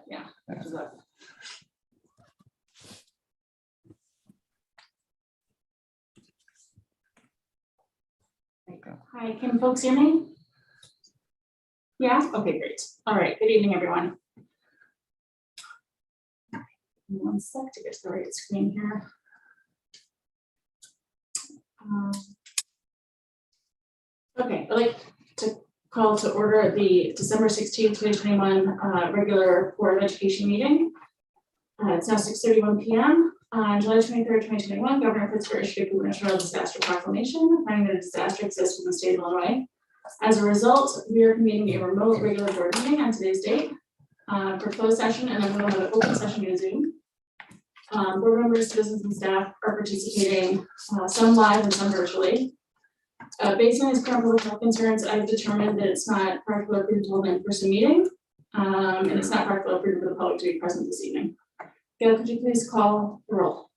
Yeah. After that. Hi, can folks hear me? Yeah, okay, great. All right, good evening, everyone. One sec to get to the right screen here. Okay, I'd like to call to order the December 16th, 2021 regular Board of Education meeting. It's now 6:31 p.m. On July 23rd, 2021, Governor Coursework issued a gubernatorial disaster proclamation finding that a disaster exists in the state of Illinois. As a result, we are convening a remote regular board meeting on today's date for closed session, and then we'll have an open session via Zoom. Board members, citizens, and staff are participating, some live and some virtually. Based on these current public health concerns, I've determined that it's not practical or prudent to hold an in-person meeting, and it's not practical or prudent for the public to be present this evening. Gail, could you please call the roll?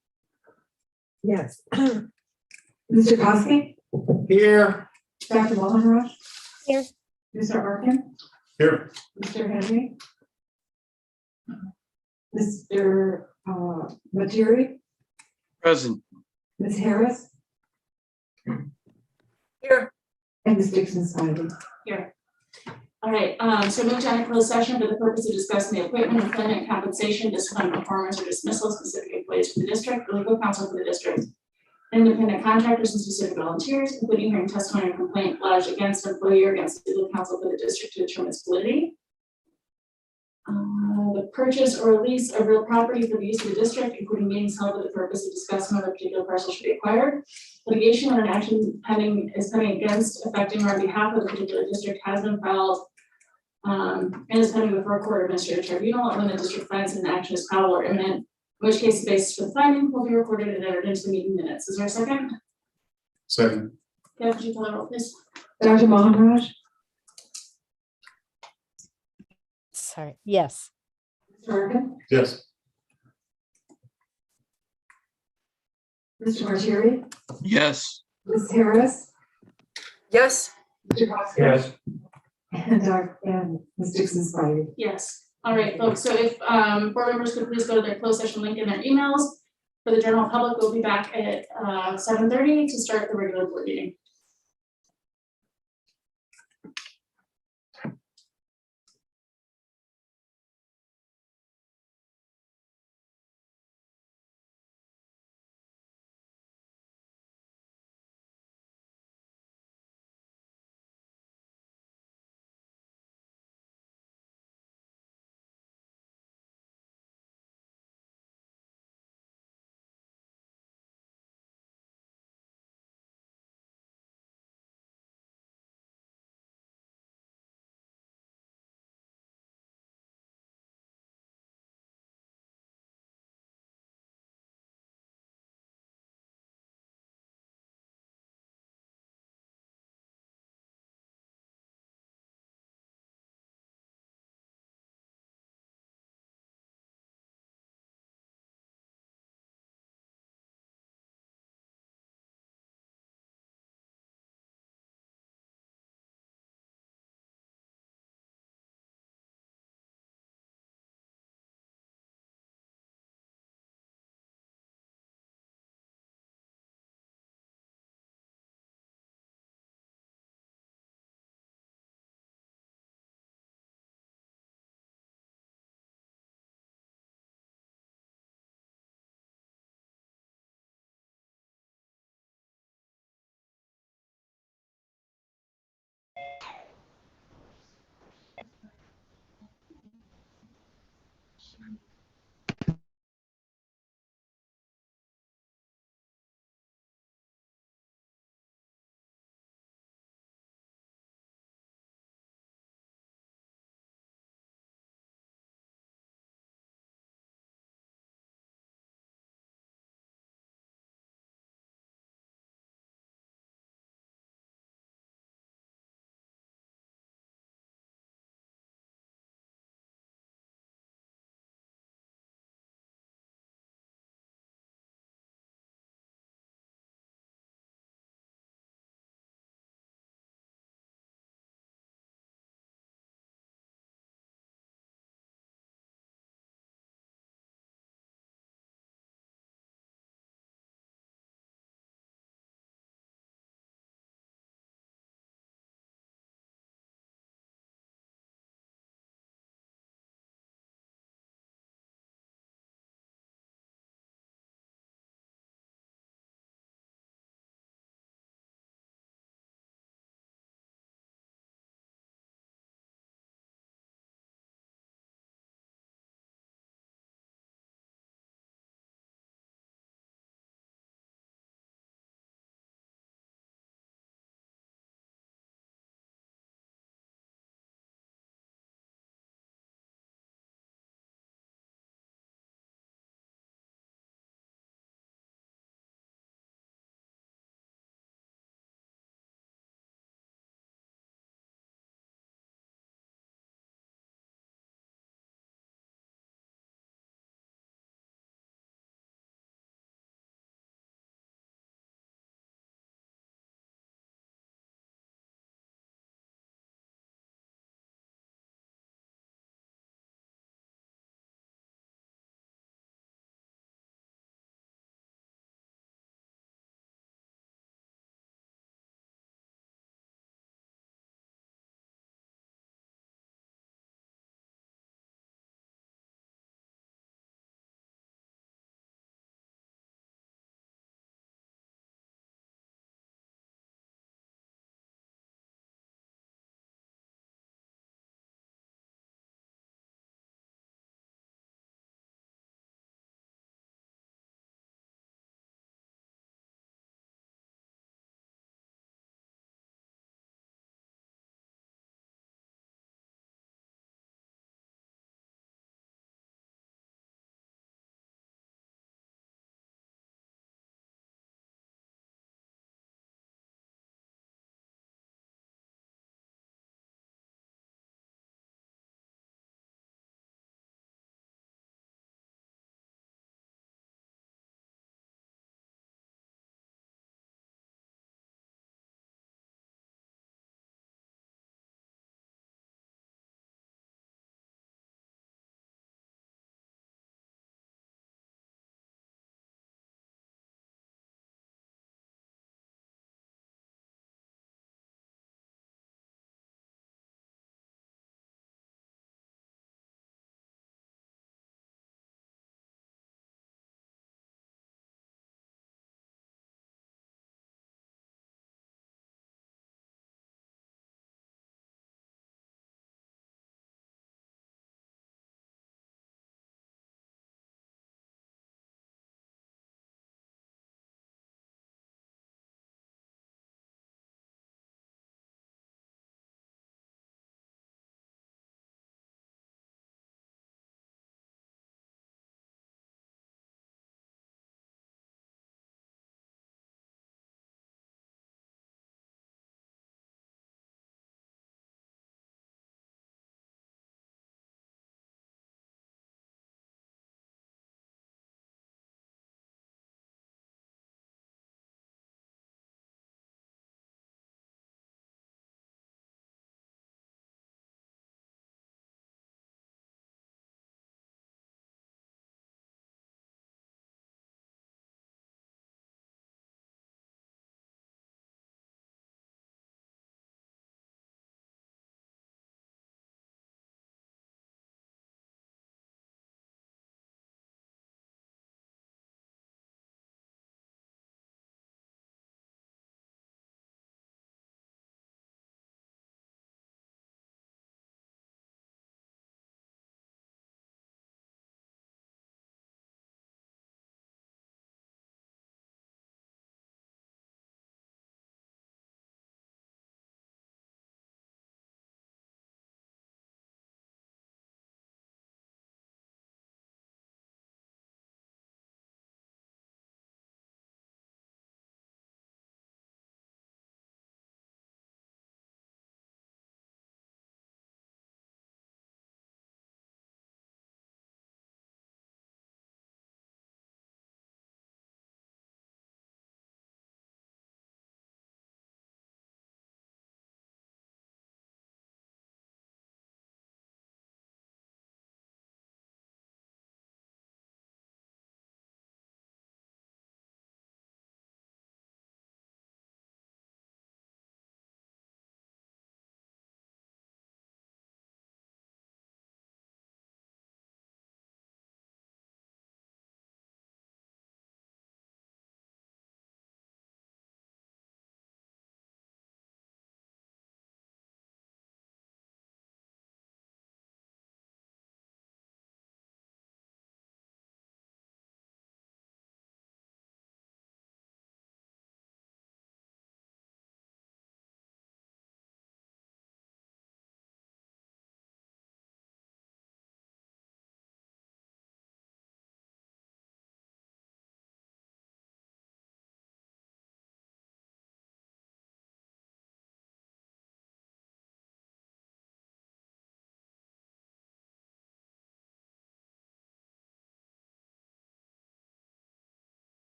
Yes. Mr. Kosky? Here. Dr. Wallenrosh? Here. Mr. Arkin? Here. Mr. Henry? Mr. Materi? Present. Ms. Harris? Here. And Ms. Dixon-Spivey? Here. All right, so move to closed session for the purpose of discussing the appointment, employment, compensation, discipline, performance, or dismissal of specific employees for the district, the legal counsel for the district, independent contractors and specific volunteers, including hearing testimony or complaint lodged against an employee or against the legal counsel for the district to determine its validity. The purchase or lease of real property for the use of the district, including meetings held for the purpose of discussing whether a particular parcel should be acquired. Litigation or an action is pending against, affecting, or on behalf of the particular district has been filed and is pending before a court administrative tribunal, and when the district finds an action is probable or imminent, in which case the basis for the finding will be recorded and entered into the meeting minutes. Is there a second? Second. Okay, could you call the roll, please? Dr. Wallenrosh? Sorry, yes. Mr. Arkin? Yes. Mr. Materi? Yes. Ms. Harris? Yes. Mr. Kosky? Yes. And Ms. Dixon-Spivey? Yes. All right, folks. So if board members could please go to their closed session link in their emails. For the general public, we'll be back at 7:30 to start the regular board meeting.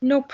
Nope.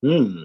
Hmm.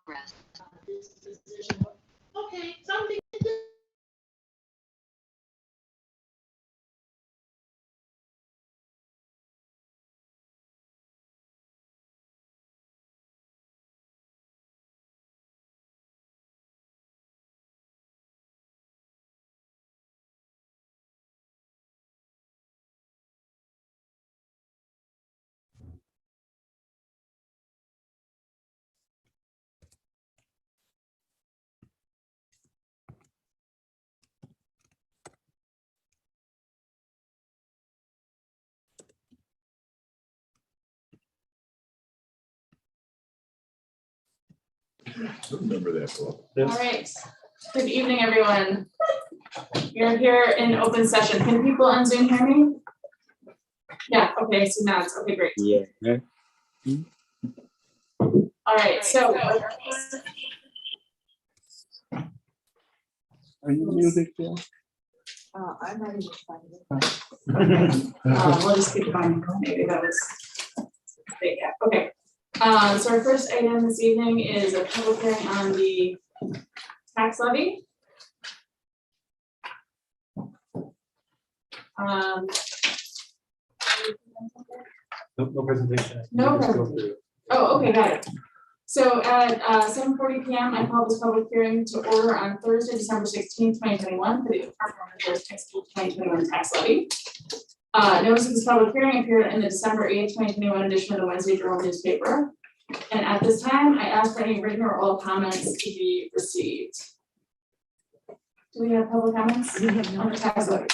This position. Okay, something. Remember that book. All right, good evening, everyone. You're here in open session. Can people on Zoom hear me? Yeah, okay, so now it's, okay, great. Yeah. All right, so. Are you muted, Jill? I'm not even finding it. We'll just keep going. Maybe that was. Yeah, okay. So our first item this evening is a public hearing on the tax levy. No presentation. No You just go presentation. through. Oh, okay, got it. So at 7:40 PM, I called this public hearing to order on Thursday, December 16th, 2021 for the Department of Affairs Tax 2021 tax levy. Notice of this public hearing appeared in the December 8th, 2021 edition of the Wednesday Journal newspaper. And at this time, I asked for any written or oral comments to be received. Do we have public comments on the tax levy?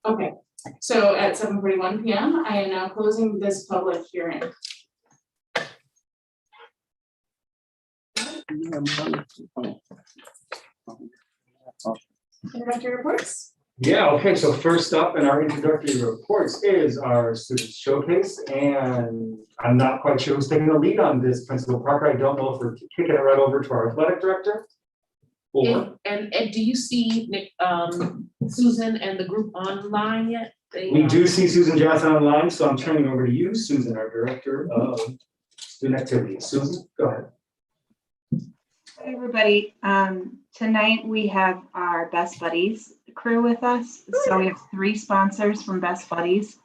Okay, so at 7:41 PM, I am now closing this public hearing. Introductory reports? Yeah, okay, so first up in our introductory reports is our student showcase, and I'm not quite sure who's taking the lead on this, Principal Parker. I don't know if we're kicking it right over to our athletic director. Or And do you see Susan and the group online yet? we do see Susan Johnson online, so I'm turning over to you, Susan, our director of student activities. Susan, go ahead. Hi, everybody. Tonight we have our Best Buddies crew with us. So we have 3 sponsors from Best Buddies,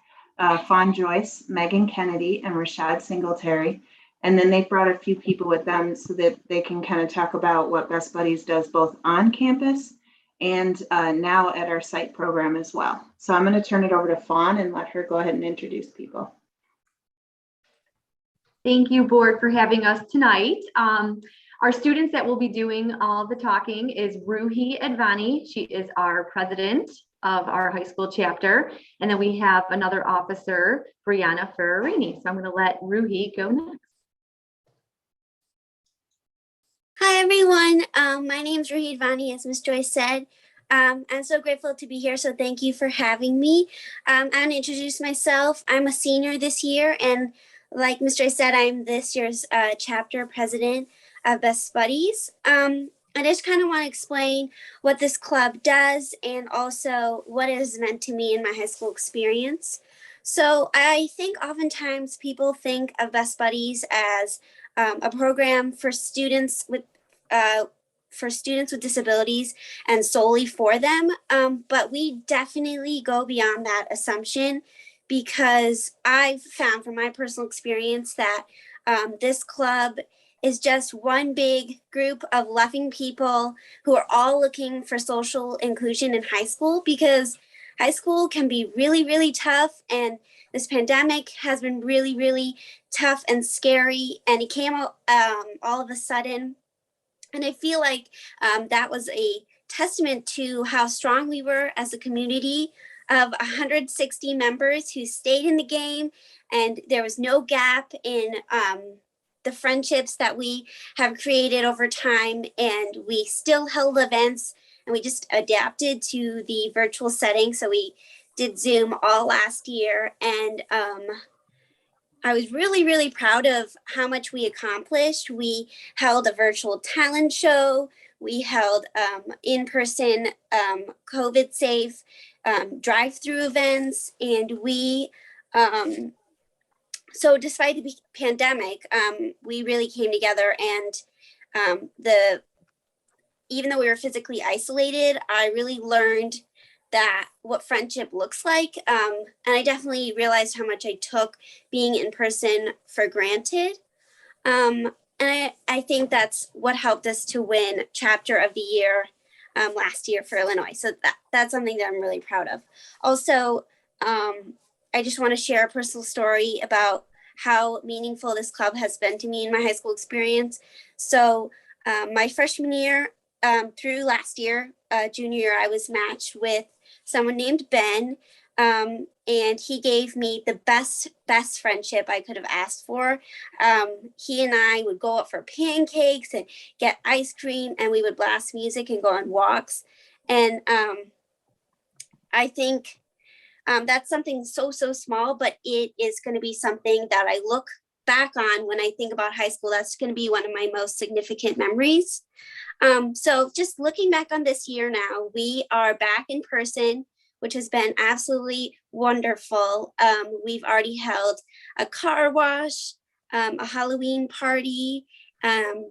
Fawn Joyce, Megan Kennedy, and Rashad Singletary. And then they brought a few people with them so that they can kind of talk about what Best Buddies does both on campus and now at our site program as well. So I'm going to turn it over to Fawn and let her go ahead and introduce people. Thank you, board, for having us tonight. Our students that will be doing all the talking is Ruhi Advani. She is our president of our high school chapter. And then we have another officer, Brianna Ferrarini. So I'm going to let Ruhi go next. Hi, everyone. My name is Ruhi Advani, as Ms. Joyce said. I'm so grateful to be here, so thank you for having me. I'm going to introduce myself. I'm a senior this year, and like Ms. Joyce said, I'm this year's chapter president of Best Buddies. I just kind of want to explain what this club does and also what it has meant to me in my high school experience. So I think oftentimes people think of Best Buddies as a program for students with disabilities and solely for them. But we definitely go beyond that assumption, because I've found from my personal experience that this club is just one big group of loving people who are all looking for social inclusion in high school, because high school can be really, really tough. And this pandemic has been really, really tough and scary. And it came out all of a sudden. And I feel like that was a testament to how strong we were as a community of 160 members who stayed in the game. And there was no gap in the friendships that we have created over time. And we still held events, and we just adapted to the virtual setting. So we did Zoom all last year. And I was really, really proud of how much we accomplished. We held a virtual talent show. We held in-person COVID safe drive-through events. And we So despite the pandemic, we really came together, and even though we were physically isolated, I really learned that what friendship looks like. And I definitely realized how much I took being in person for granted. And I think that's what helped us to win chapter of the year last year for Illinois. So that's something that I'm really proud of. Also, I just want to share a personal story about how meaningful this club has been to me in my high school experience. So my freshman year through last year, junior year, I was matched with someone named Ben. And he gave me the best friendship I could have asked for. He and I would go out for pancakes and get ice cream, and we would blast music and go on walks. And I think that's something so small, but it is going to be something that I look back on when I think about high school. That's going to be one of my most significant memories. So just looking back on this year now, we are back in person, which has been absolutely wonderful. We've already held a car wash, a Halloween party, and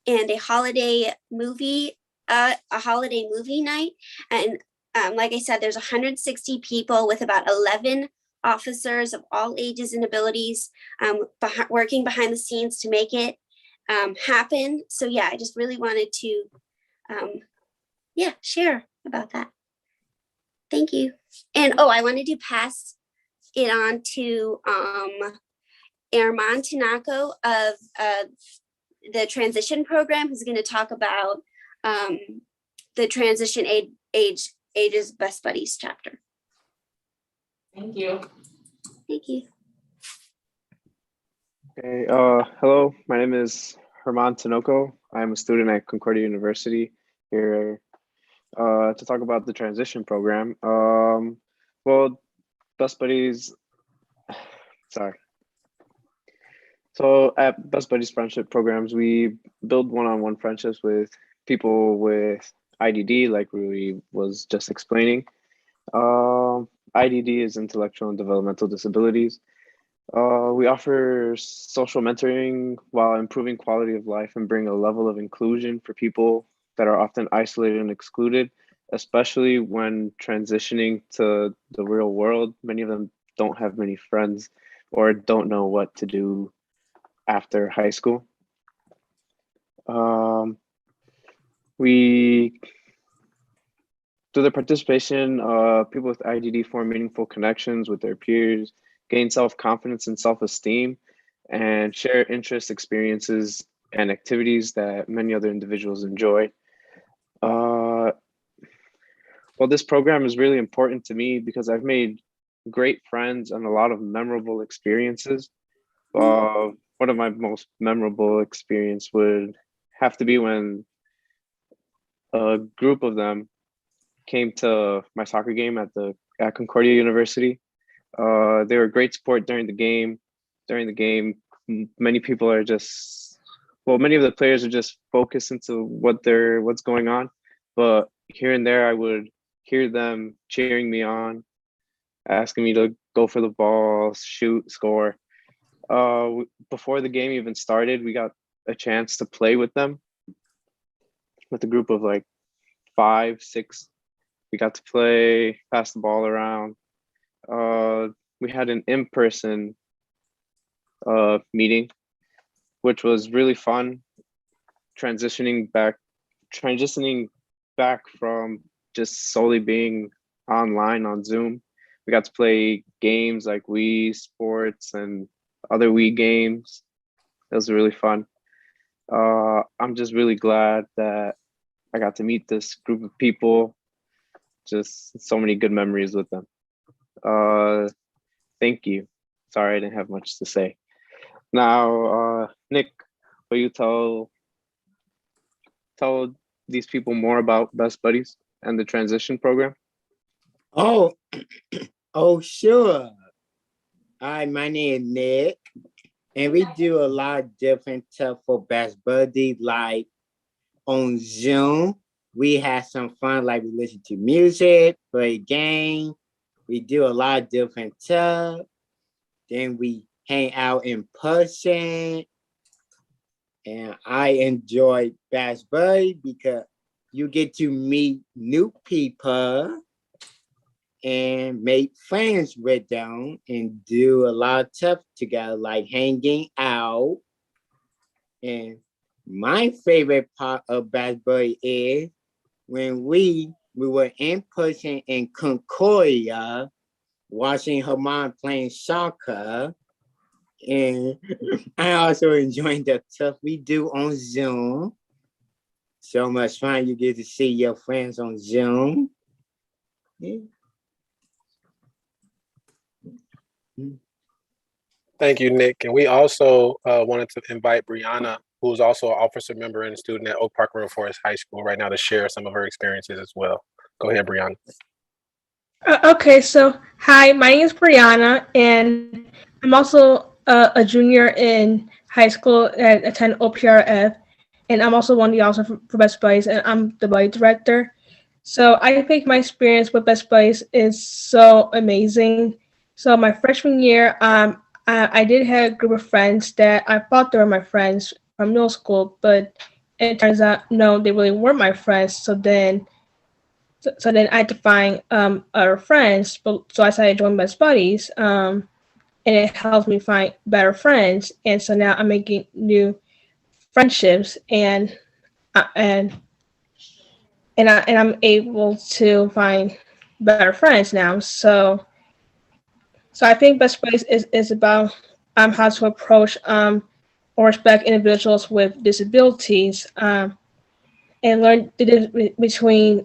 a holiday movie night. And like I said, there's 160 people with about 11 officers of all ages and abilities working behind the scenes to make it happen. So yeah, I just really wanted to share about that. Thank you. And I wanted to pass it on to Armand Tanako of the transition program, who's going to talk about the transition ages best buddies chapter. Thank you. Thank you. Okay, hello, my name is Herman Tinoco. I'm a student at Concordia University here to talk about the transition program. Well, Best Buddies, sorry. So at Best Buddies friendship programs, we build one-on-one friendships with people with IDD, like Rui was just explaining. IDD is intellectual and developmental disabilities. We offer social mentoring while improving quality of life and bring a level of inclusion for people that are often isolated and excluded, especially when transitioning to the real world. Many of them don't have many friends or don't know what to do after high school. Through the participation, people with IDD form meaningful connections with their peers, gain self-confidence and self-esteem, and share interests, experiences, and activities that many other individuals enjoy. Well, this program is really important to me because I've made great friends and a lot of memorable experiences. One of my most memorable experience would have to be when a group of them came to my soccer game at Concordia University. They were great support during the game. During the game, many people are many of the players are just focused into what's going on. But here and there, I would hear them cheering me on, asking me to go for the ball, shoot, score. Before the game even started, we got a chance to play with them, with a group of like 5, 6. We got to play, pass the ball around. We had an in-person meeting, which was really fun. Transitioning back from just solely being online on Zoom. We got to play games like Wii Sports and other Wii games. It was really fun. I'm just really glad that I got to meet this group of people. Just so many good memories with them. Thank you. Sorry, I didn't have much to say. Now, Nick, will you tell these people more about Best Buddies and the transition program? Oh, sure. Hi, my name is Nick, and we do a lot of different stuff for Best Buddies, like on Zoom. We have some fun, like we listen to music, play game. We do a lot of different stuff. Then we hang out in person. And I enjoy Best Buddy because you get to meet new people and make friends with them and do a lot of stuff together, like hanging out. And my favorite part of Best Buddy is when we were in person in Concordia, watching her mom playing soccer. And I also enjoy the stuff we do on Zoom. So much fun, you get to see your friends on Zoom. Yeah. Thank you, Nick. And we also wanted to invite Brianna, who's also an officer member and a student at Oak Park River Forest High School right now, to share some of her experiences as well. Go ahead, Brianna. Okay, so hi, my name is Brianna, and I'm also a junior in high school and attend OPRF, and I'm also one of the officers for Best Buddies, and I'm the buddy director. So I think my experience with Best Buddies is so amazing. So my freshman year, I did have a group of friends that I thought they were my friends from middle school, but it turns out, no, they really weren't my friends. So then I had to find other friends, so I decided to join Best Buddies, and it helps me find better friends. And so now I'm making new friendships, and I'm able to find better friends now. So I think Best Buddies is about how to approach or respect individuals with disabilities, and learn the difference between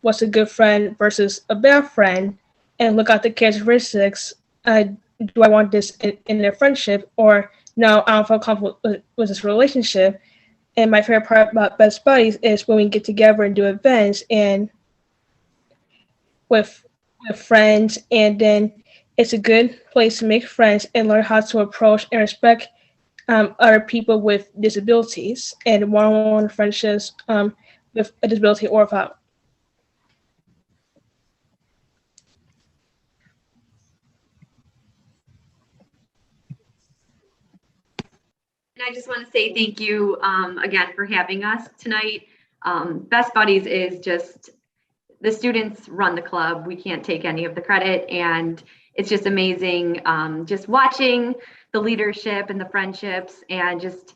what's a good friend versus a bad friend, and look at the characteristics. Do I want this in a friendship, or no, I don't feel comfortable with this relationship? And my favorite part about Best Buddies is when we get together and do events and with friends, and then it's a good place to make friends and learn how to approach and respect other people with disabilities and one-on-one friendships with a disability or without. And I just want to say thank you again for having us tonight. Best Buddies is just, the students run the club. We can't take any of the credit, and it's just amazing just watching the leadership and the friendships and just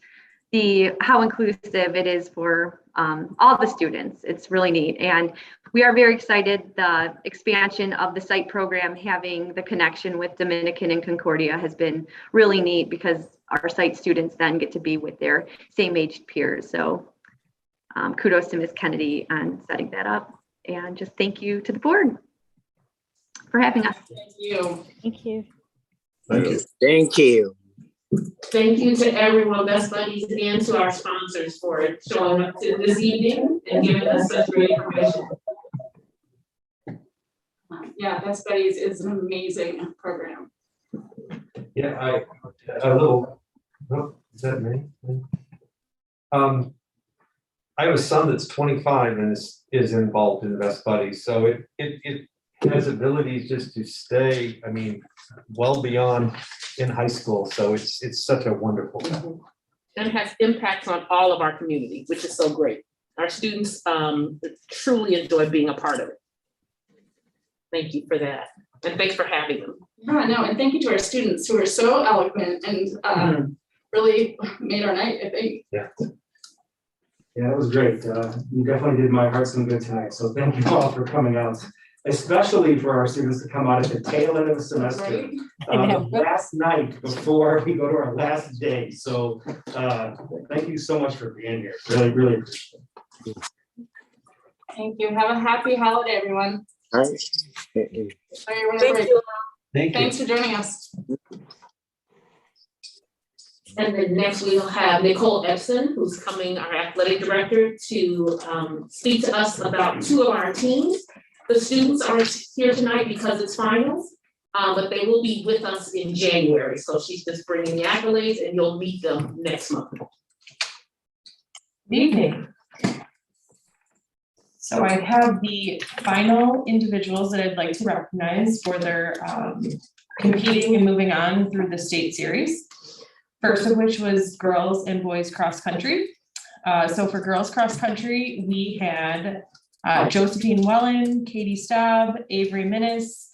how inclusive it is for all the students. It's really neat. And we are very excited. The expansion of the site program, having the connection with Dominican and Concordia, has been really neat because our site students then get to be with their same aged peers. So kudos to Ms. Kennedy on setting that up. And just thank you to the board for having us. Thank you. Thank you. Thank you. Thank you. Thank you to everyone, Best Buddies, and to our sponsors for showing up to this evening and giving us such great information. Yeah, Best Buddies is an amazing program. Yeah, a little, oh, is that me? I have a son that's 25 and is involved in Best Buddies, so it has abilities just to stay, I mean, well beyond in high school, so it's such a wonderful thing. And has impacts on all of our community, which is so great. Our students truly enjoy being a part of it. Thank you for that, and thanks for having them. Yeah, no, and thank you to our students who are so eloquent and really made our night, I think. Yeah. Yeah, it was great. You definitely did my heart some good tonight, so thank you all for coming out, especially for our students to come out at the tail end of the semester, last night before we go to our last day. So thank you so much for being here. Really, really appreciate it. Thank you. Have a happy holiday, everyone. All right. Thank you. Thanks for joining us. And then next we'll have Nicole Epson, who's coming, our athletic director, to speak to us about two of our teams. The students aren't here tonight because it's finals, but they will be with us in January. So she's just bringing the accolades, and you'll meet them next month. Good evening. So I have the final individuals that I'd like to recognize for their competing and moving on through the state series. First of which was girls and boys cross country. So for girls cross country, we had Josephine Wellen, Katie Staub, Avery Minnis,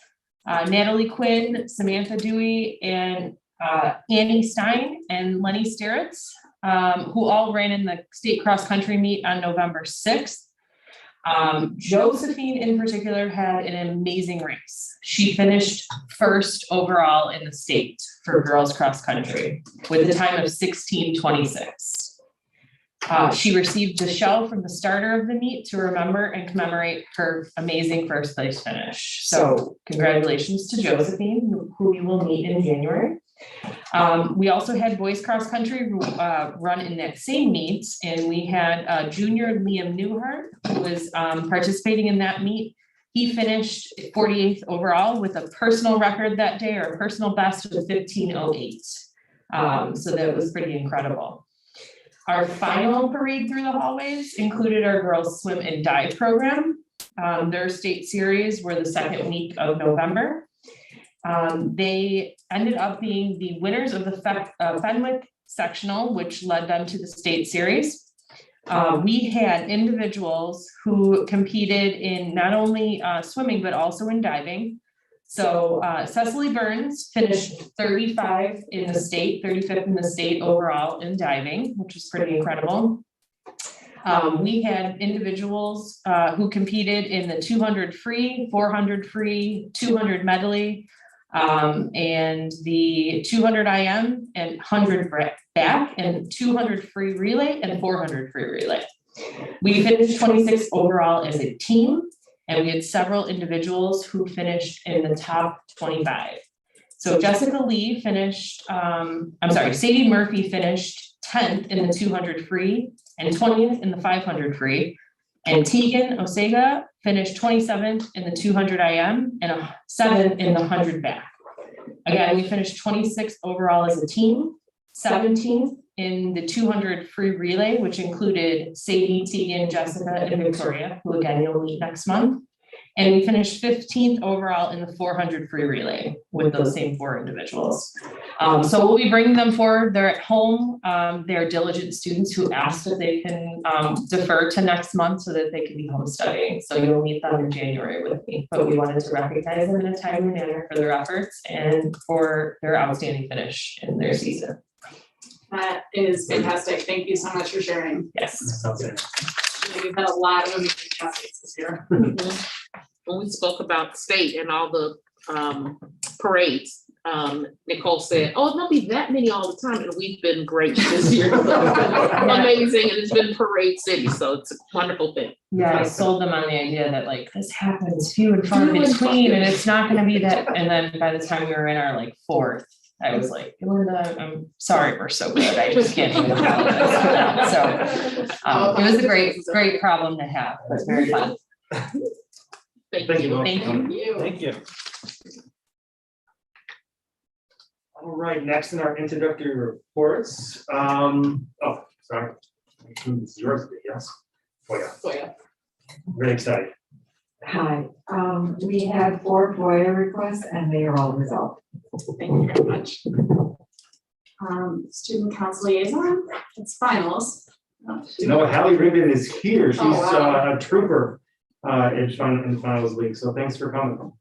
Natalie Quinn, Samantha Dewey, and Annie Stein and Lenny Steritz, who all ran in the state cross country meet on November 6th. Josephine in particular had an amazing race. She finished first overall in the state for girls cross country with a time of 16:26. She received the shell from the starter of the meet to remember and commemorate her amazing first place finish. So congratulations to Josephine, who you will meet in January. We also had boys cross country run in that same meet, and we had junior Liam Newhart, who was participating in that meet. He finished 48th overall with a personal record that day, or a personal best of 15:08. So that was pretty incredible. Our final parade through the hallways included our girls swim and dive program. Their state series were the second week of November. They ended up being the winners of the Fenwick sectional, which led them to the state series. We had individuals who competed in not only swimming, but also in diving. So Cecily Burns finished 35 in the state, 35th in the state overall in diving, which is pretty incredible. We had individuals who competed in the 200 free, 400 free, 200 medley, and the 200 IM and 100 back, and 200 free relay and 400 free relay. We finished 26th overall as a team, and we had several individuals who finished in the top 25. So Jessica Lee finished, Sadie Murphy finished 10th in the 200 free and 20th in the 500 free. And Tegan Osega finished 27th in the 200 IM and 7th in the 100 back. Again, we finished 26th overall as a team, 17th in the 200 free relay, which included Sadie, Tegan, Jessica, and Victoria, who again you'll meet next month. And we finished 15th overall in the 400 free relay with those same 4 individuals. So we'll be bringing them forward. They're at home. They're diligent students who asked if they can defer to next month so that they can be home studying. So you'll meet them in January with me, but we wanted to recognize them in a timely manner for their efforts and for their outstanding finish in their season. That is fantastic. Thank you so much for sharing. Yes. We've had a lot of amazing topics this year. When we spoke about state and all the parades, Nicole said, "Oh, it won't be that many all the time," and we've been great this year. Amazing, and it's been parade city, so it's a wonderful thing. Yeah, I sold them on the idea that like this happens few and far between, and it's not going to be that. And then by the time we were in our like 4th, I was like, Linda, I'm sorry, we're so good. I just can't even apologize for that. So it was a great problem to have, but very fun. Thank you. Thank you. Thank you. All right, next in our introductory reports. Sorry. It's yours, yes. FOIA. Very excited. Hi, we had 4 FOIA requests and they are all resolved. Thank you very much. Student council liaison, it's finals. You know, Hallie Ribbon is here. She's wow. a trooper in finals week. So thanks for coming.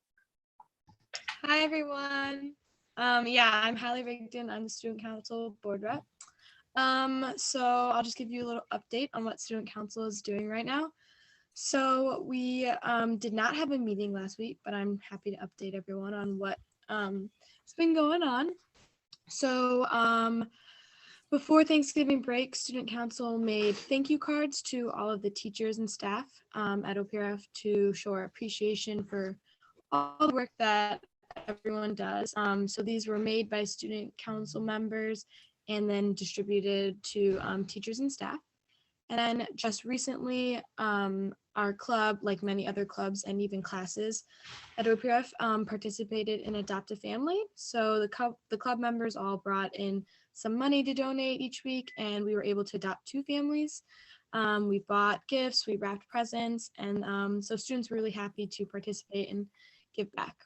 Hi, everyone. Yeah, I'm Hallie Rigdon. I'm the student council board rep. So I'll just give you a little update on what student council is doing right now. So we did not have a meeting last week, but I'm happy to update everyone on what has been going on. So before Thanksgiving break, student council made thank you cards to all of the teachers and staff at OPRF to show our appreciation for all the work that everyone does. So these were made by student council members and then distributed to teachers and staff. And then just recently, our club, like many other clubs and even classes at OPRF, participated in Adopt a Family. So the club members all brought in some money to donate each week, and we were able to adopt 2 families. We bought gifts, we wrapped presents, and so students were really happy to participate and give back.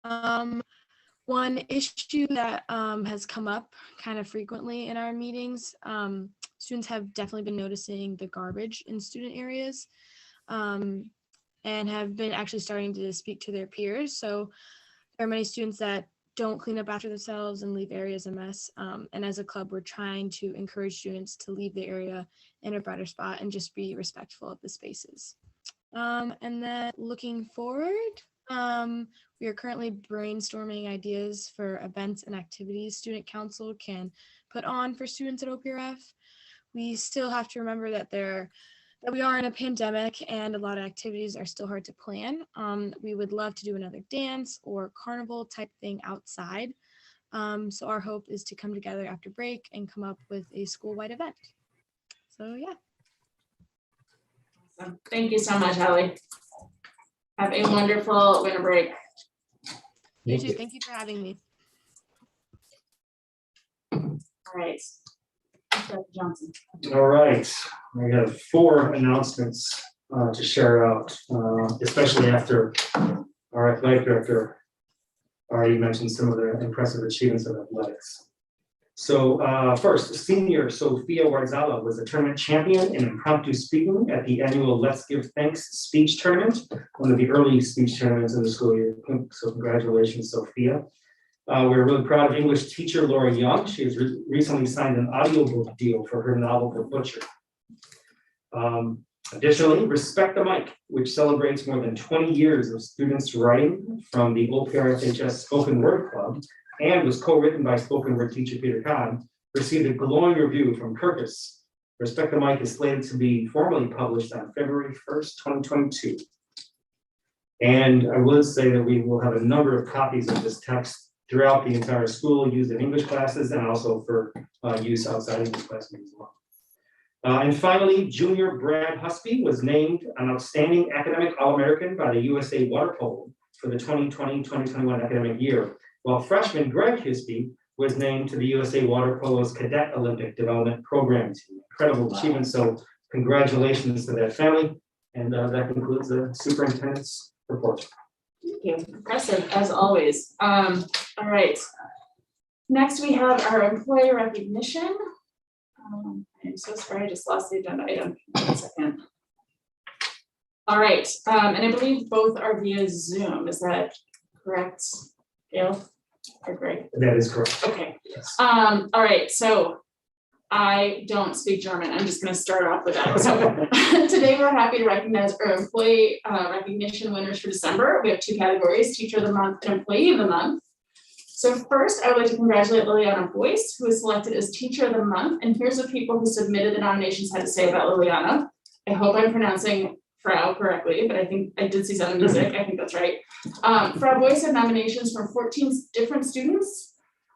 One issue that has come up kind of frequently in our meetings, students have definitely been noticing the garbage in student areas, and have been actually starting to speak to their peers. So there are many students that don't clean up after themselves and leave areas a mess. And as a club, we're trying to encourage students to leave the area in a brighter spot and just be respectful of the spaces. And then looking forward, we are currently brainstorming ideas for events and activities student council can put on for students at OPRF. We still have to remember that we are in a pandemic and a lot of activities are still hard to plan. We would love to do another dance or carnival type thing outside. So our hope is to come together after break and come up with a school-wide event. So yeah. Awesome. Thank you so much, Allie. Have a wonderful winter break. You too. Thank you for having me. All right. Dr. Johnson. All right, I have 4 announcements to share out, especially after our athletic director already mentioned some of the impressive achievements of athletics. So first, senior Sophia Warzala was a tournament champion in impromptu speaking at the annual Let's Give Thanks speech tournament, one of the early speech tournaments in the school year. So congratulations, Sophia. We're really proud of English teacher Laura Young. She has recently signed an audiobook deal for her novel, The Butcher. Additionally, Respect the Mic, which celebrates more than 20 years of students writing from the OPRFHS Spoken Word Club and was co-written by spoken word teacher Peter Kahn, received a glowing review from Kirkus. Respect the Mic is slated to be formally published on February 1st, 2022. And I will say that we will have a number of copies of this text throughout the entire school, used in English classes and also for use outside English classes as well. And finally, junior Brad Husby was named an outstanding academic All-American by the USA Water Polo for the 2020-2021 academic year, while freshman Greg Husby was named to the USA Water Polo's Cadet Olympic Development Program team. Incredible achievement, so congratulations to that family. And that concludes the superintendent's report. Thank you. Impressive, as always. All right. Next, we have our employee recognition. I'm so sorry, I just lost the agenda item. 1 second. All right, and I believe both are via Zoom. Is that correct, Gail or Greg? That is correct. Okay. All right, so I don't speak German. I'm just going to start off with that. So today we're happy to recognize our employee recognition winners for December. We have 2 categories: Teacher of the Month and Employee of the Month. So first, I would like to congratulate Liliana Boyce, who was selected as Teacher of the Month. And here's what people who submitted the nominations had to say about Liliana. I hope I'm pronouncing Frau correctly, but I think I did see some music. I think that's right. Frau Boyce had nominations from 14 different students.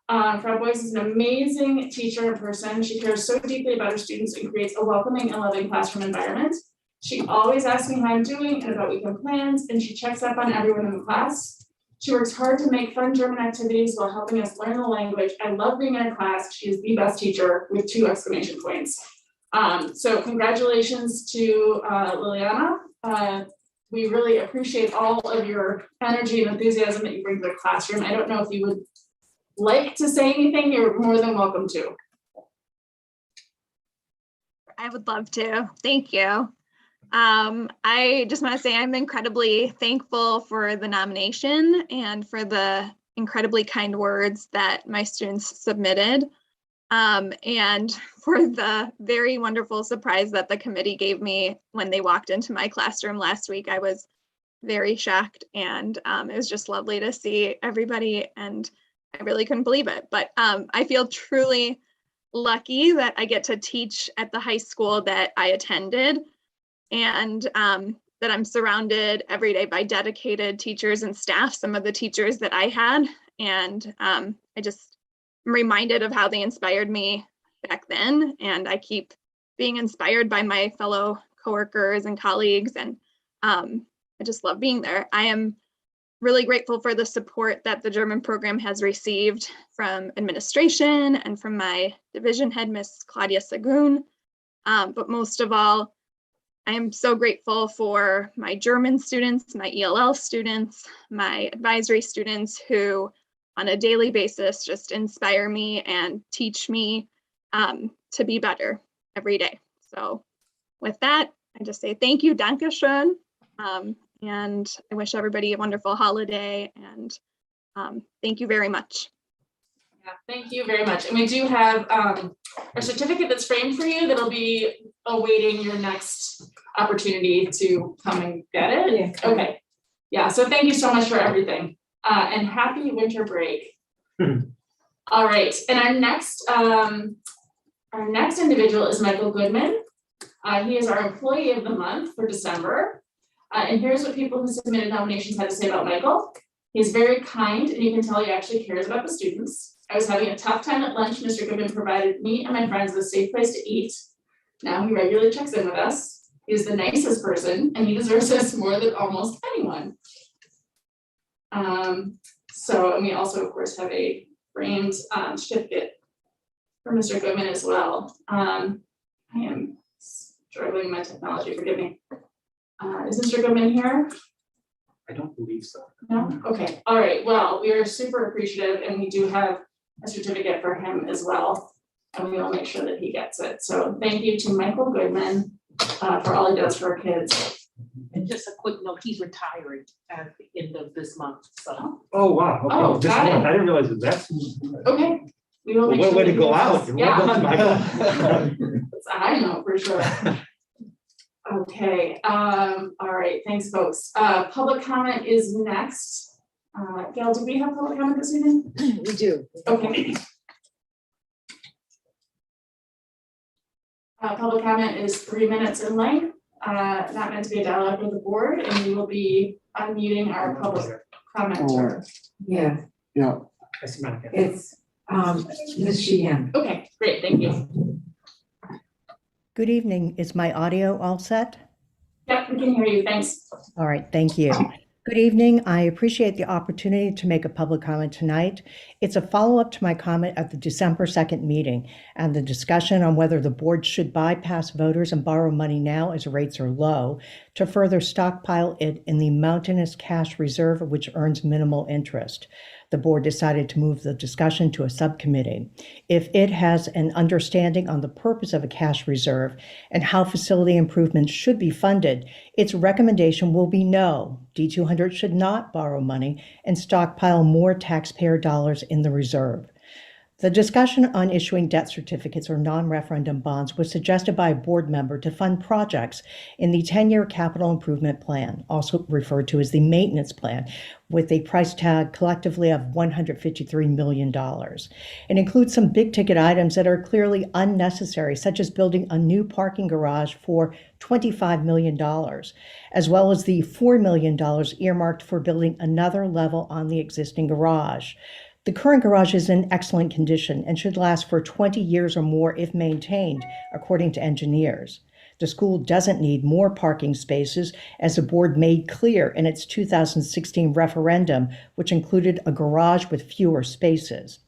Frau Boyce is an amazing teacher in person. She cares so deeply about her students and creates a welcoming and loving classroom environment. She always asks me how I'm doing and about weekend plans, and she checks up on everyone in the class. She works hard to make fun German activities while helping us learn the language. I love being in her class. She is the best teacher with 2 exclamation points. So congratulations to Liliana. We really appreciate all of your energy and enthusiasm that you bring to the classroom. I don't know if you would like to say anything, you're more than welcome to. I would love to. Thank you. I just want to say I'm incredibly thankful for the nomination and for the incredibly kind words that my students submitted, and for the very wonderful surprise that the committee gave me when they walked into my classroom last week. I was very shocked, and it was just lovely to see everybody, and I really couldn't believe it. But I feel truly lucky that I get to teach at the high school that I attended, and that I'm surrounded every day by dedicated teachers and staff, some of the teachers that I had. And I just am reminded of how they inspired me back then. And I keep being inspired by my fellow coworkers and colleagues. And I just love being there. I am really grateful for the support that the German program has received from administration and from my division head, Miss Claudia Sagoon. But most of all, I am so grateful for my German students, my ELL students, my advisory students who on a daily basis just inspire me and teach me to be better every day. So with that, I just say thank you, danke schön, and I wish everybody a wonderful holiday, and thank you very much. Yeah, thank you very much. And we do have a certificate that's framed for you that'll be awaiting your next opportunity to come and get it. Yeah. Okay. Yeah, so thank you so much for everything. And happy winter break. All right, and our next individual is Michael Goodman. He is our employee of the month for December. And here's what people who submitted nominations had to say about Michael. He's very kind, and you can tell he actually cares about the students. I was having a tough time at lunch. Mr. Goodman provided me and my friends with a safe place to eat. Now he regularly checks in with us. He's the nicest person, and he deserves us more than almost anyone. And we also, of course, have a framed certificate for Mr. Goodman as well. I am struggling with my technology, forgive me. Is Mr. Goodman here? I don't believe so. No? Okay, all right, well, we are super appreciative, and we do have a certificate for him as well, and we will make sure that he gets it. So thank you to Michael Goodman for all he does for our kids. And just a quick note, he's retiring at the end of this month, so. Oh, wow. Okay. Oh, This got one, it. I didn't realize that that's. Okay. We will make What sure way to that go he out. gets- Well Yeah. done, Michael. I know for sure. Okay, all right, thanks, folks. Public comment is next. Gail, do we have public comment this evening? We do. Okay. Public comment is 3 minutes in length, not meant to be a dialogue with the board, and we will be unmuting our public commenter. Yeah, Yeah. I see Monica. it's Ms. Sheehan. Okay, great, thank you. Good evening. Is my audio all set? Yep, we can hear you, thanks. All right, thank you. Good evening. I appreciate the opportunity to make a public comment tonight. It's a follow-up to my comment at the December 2nd meeting and the discussion on whether the board should bypass voters and borrow money now as rates are low to further stockpile it in the mountainous cash reserve, which earns minimal interest. The board decided to move the discussion to a subcommittee. If it has an understanding on the purpose of a cash reserve and how facility improvements should be funded, its recommendation will be no. D200 should not borrow money and stockpile more taxpayer dollars in the reserve. The discussion on issuing debt certificates or non-referendum bonds was suggested by a board member to fund projects in the 10-year capital improvement plan, also referred to as the maintenance plan, with a price tag collectively of $153 million. It includes some big ticket items that are clearly unnecessary, such as building a new parking garage for $25 million, as well as the $4 million earmarked for building another level on the existing garage. The current garage is in excellent condition and should last for 20 years or more if maintained, according to engineers. The school doesn't need more parking spaces, as the board made clear in its 2016 referendum, which included a garage with fewer spaces.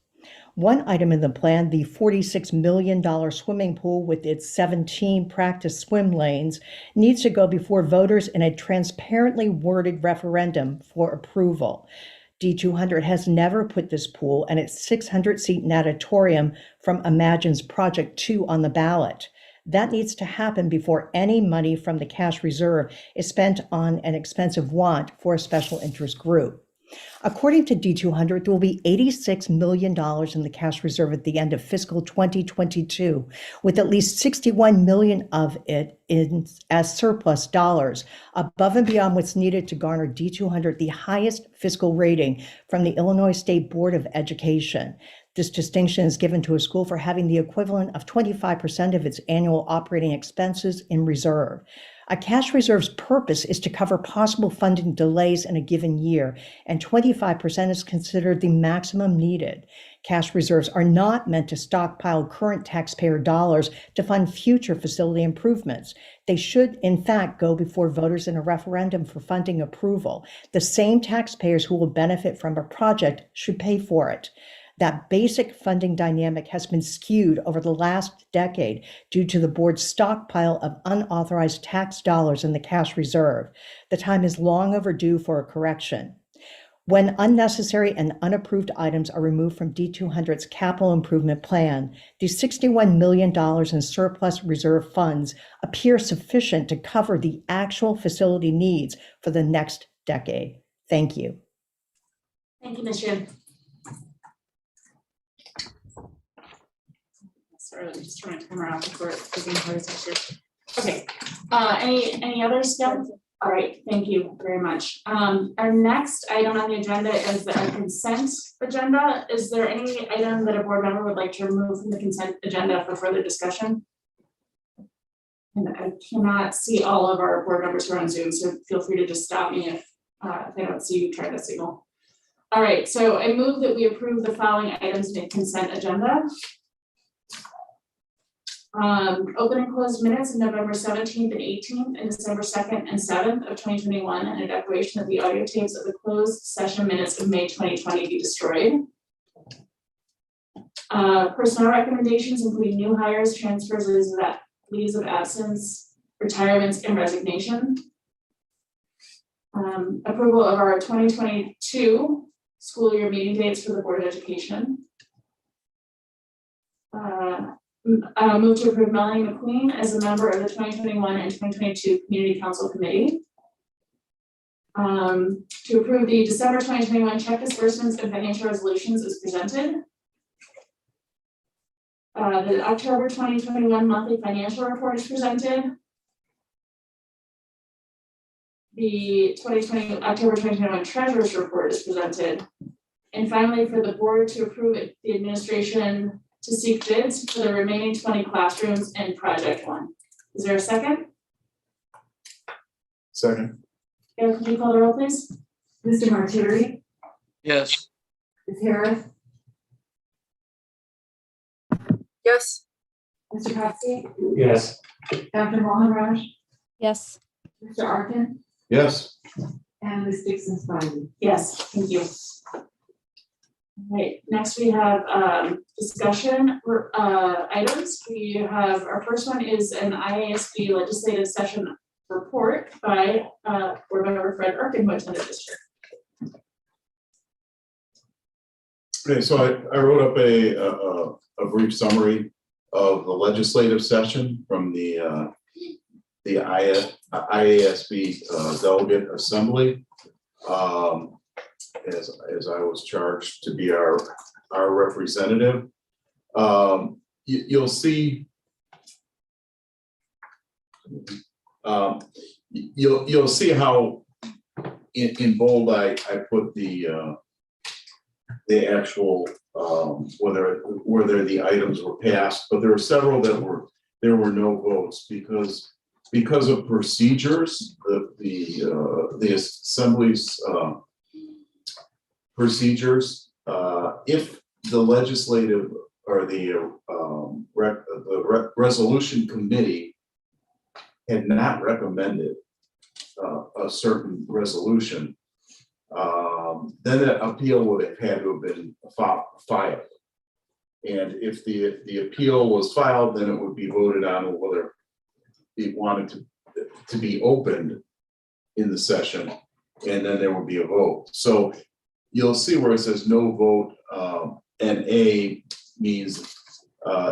One item in the plan, the $46 million swimming pool with its 17 practice swim lanes, needs to go before voters in a transparently worded referendum for approval. D200 has never put this pool and its 600-seat natatorium from Imagine's Project 2 on the ballot. That needs to happen before any money from the cash reserve is spent on an expensive want for a special interest group. According to D200, there will be $86 million in the cash reserve at the end of fiscal 2022, with at least $61 million of it as surplus dollars, above and beyond what's needed to garner D200 the highest fiscal rating from the Illinois State Board of Education. This distinction is given to a school for having the equivalent of 25% of its annual operating expenses in reserve. A cash reserve's purpose is to cover possible funding delays in a given year, and 25% is considered the maximum needed. Cash reserves are not meant to stockpile current taxpayer dollars to fund future facility improvements. They should, in fact, go before voters in a referendum for funding approval. The same taxpayers who will benefit from a project should pay for it. That basic funding dynamic has been skewed over the last decade due to the board's stockpile of unauthorized tax dollars in the cash reserve. The time is long overdue for a correction. When unnecessary and unapproved items are removed from D200's capital improvement plan, the $61 million in surplus reserve funds appear sufficient to cover the actual facility needs for the next decade. Thank you. Thank you, Ms. Shin. Sorry, let me just turn my camera off before taking photos here. Okay, any others, Deb? All right, thank you very much. Our next item on the agenda is the consent agenda. Is there any item that a board member would like to remove from the consent agenda for further discussion? And I cannot see all of our board members who are on Zoom, so feel free to just stop me if I don't see you, try to signal. All right, so I move that we approve the following items in the consent agenda. Open and closed minutes of November 17th and 18th and December 2nd and 7th of 2021, and a declaration of the audio tapes of the closed session minutes of May 2020 be destroyed. Personnel recommendations including new hires, transfers, leaves of absence, retirements, and resignation. Approval of our 2022 school year meeting dates for the Board of Education. Move to approve Melanie McQueen as a member of the 2021 and 2022 Community Council Committee. To approve the December 2021 check disbursements and financial resolutions as presented. The October 2021 monthly financial report is presented. The October 2021 treasurer's report is presented. And finally, for the board to approve it, the administration to seek bids for the remaining 20 classrooms in Project 1. Is there a second? Second. Gail, could you call the roll, please? Mr. Martieri, Yes. Ms. Harris, Yes. Mr. Coxey, Yes. Dr. Mohanraj, Yes. Mr. Arkin, Yes. and Ms. Dixon Spivey. Yes, thank you. All right, next we have discussion items. We have, our first one is an IASB legislative session report by Board Member Fred Arkin, who attended this year. Okay, so I wrote up a brief summary of the legislative session from the IASB delegate assembly. As I was charged to be our representative. You'll see you'll see how in bold I put the actual whether the items were passed, but there were several that there were no votes because of procedures. The assembly's procedures, if the legislative or the resolution committee had not recommended a certain resolution, then that appeal would have had to have been filed. And if the appeal was filed, then it would be voted on whether it wanted to be opened in the session, and then there would be a vote. So you'll see where it says no vote, and A means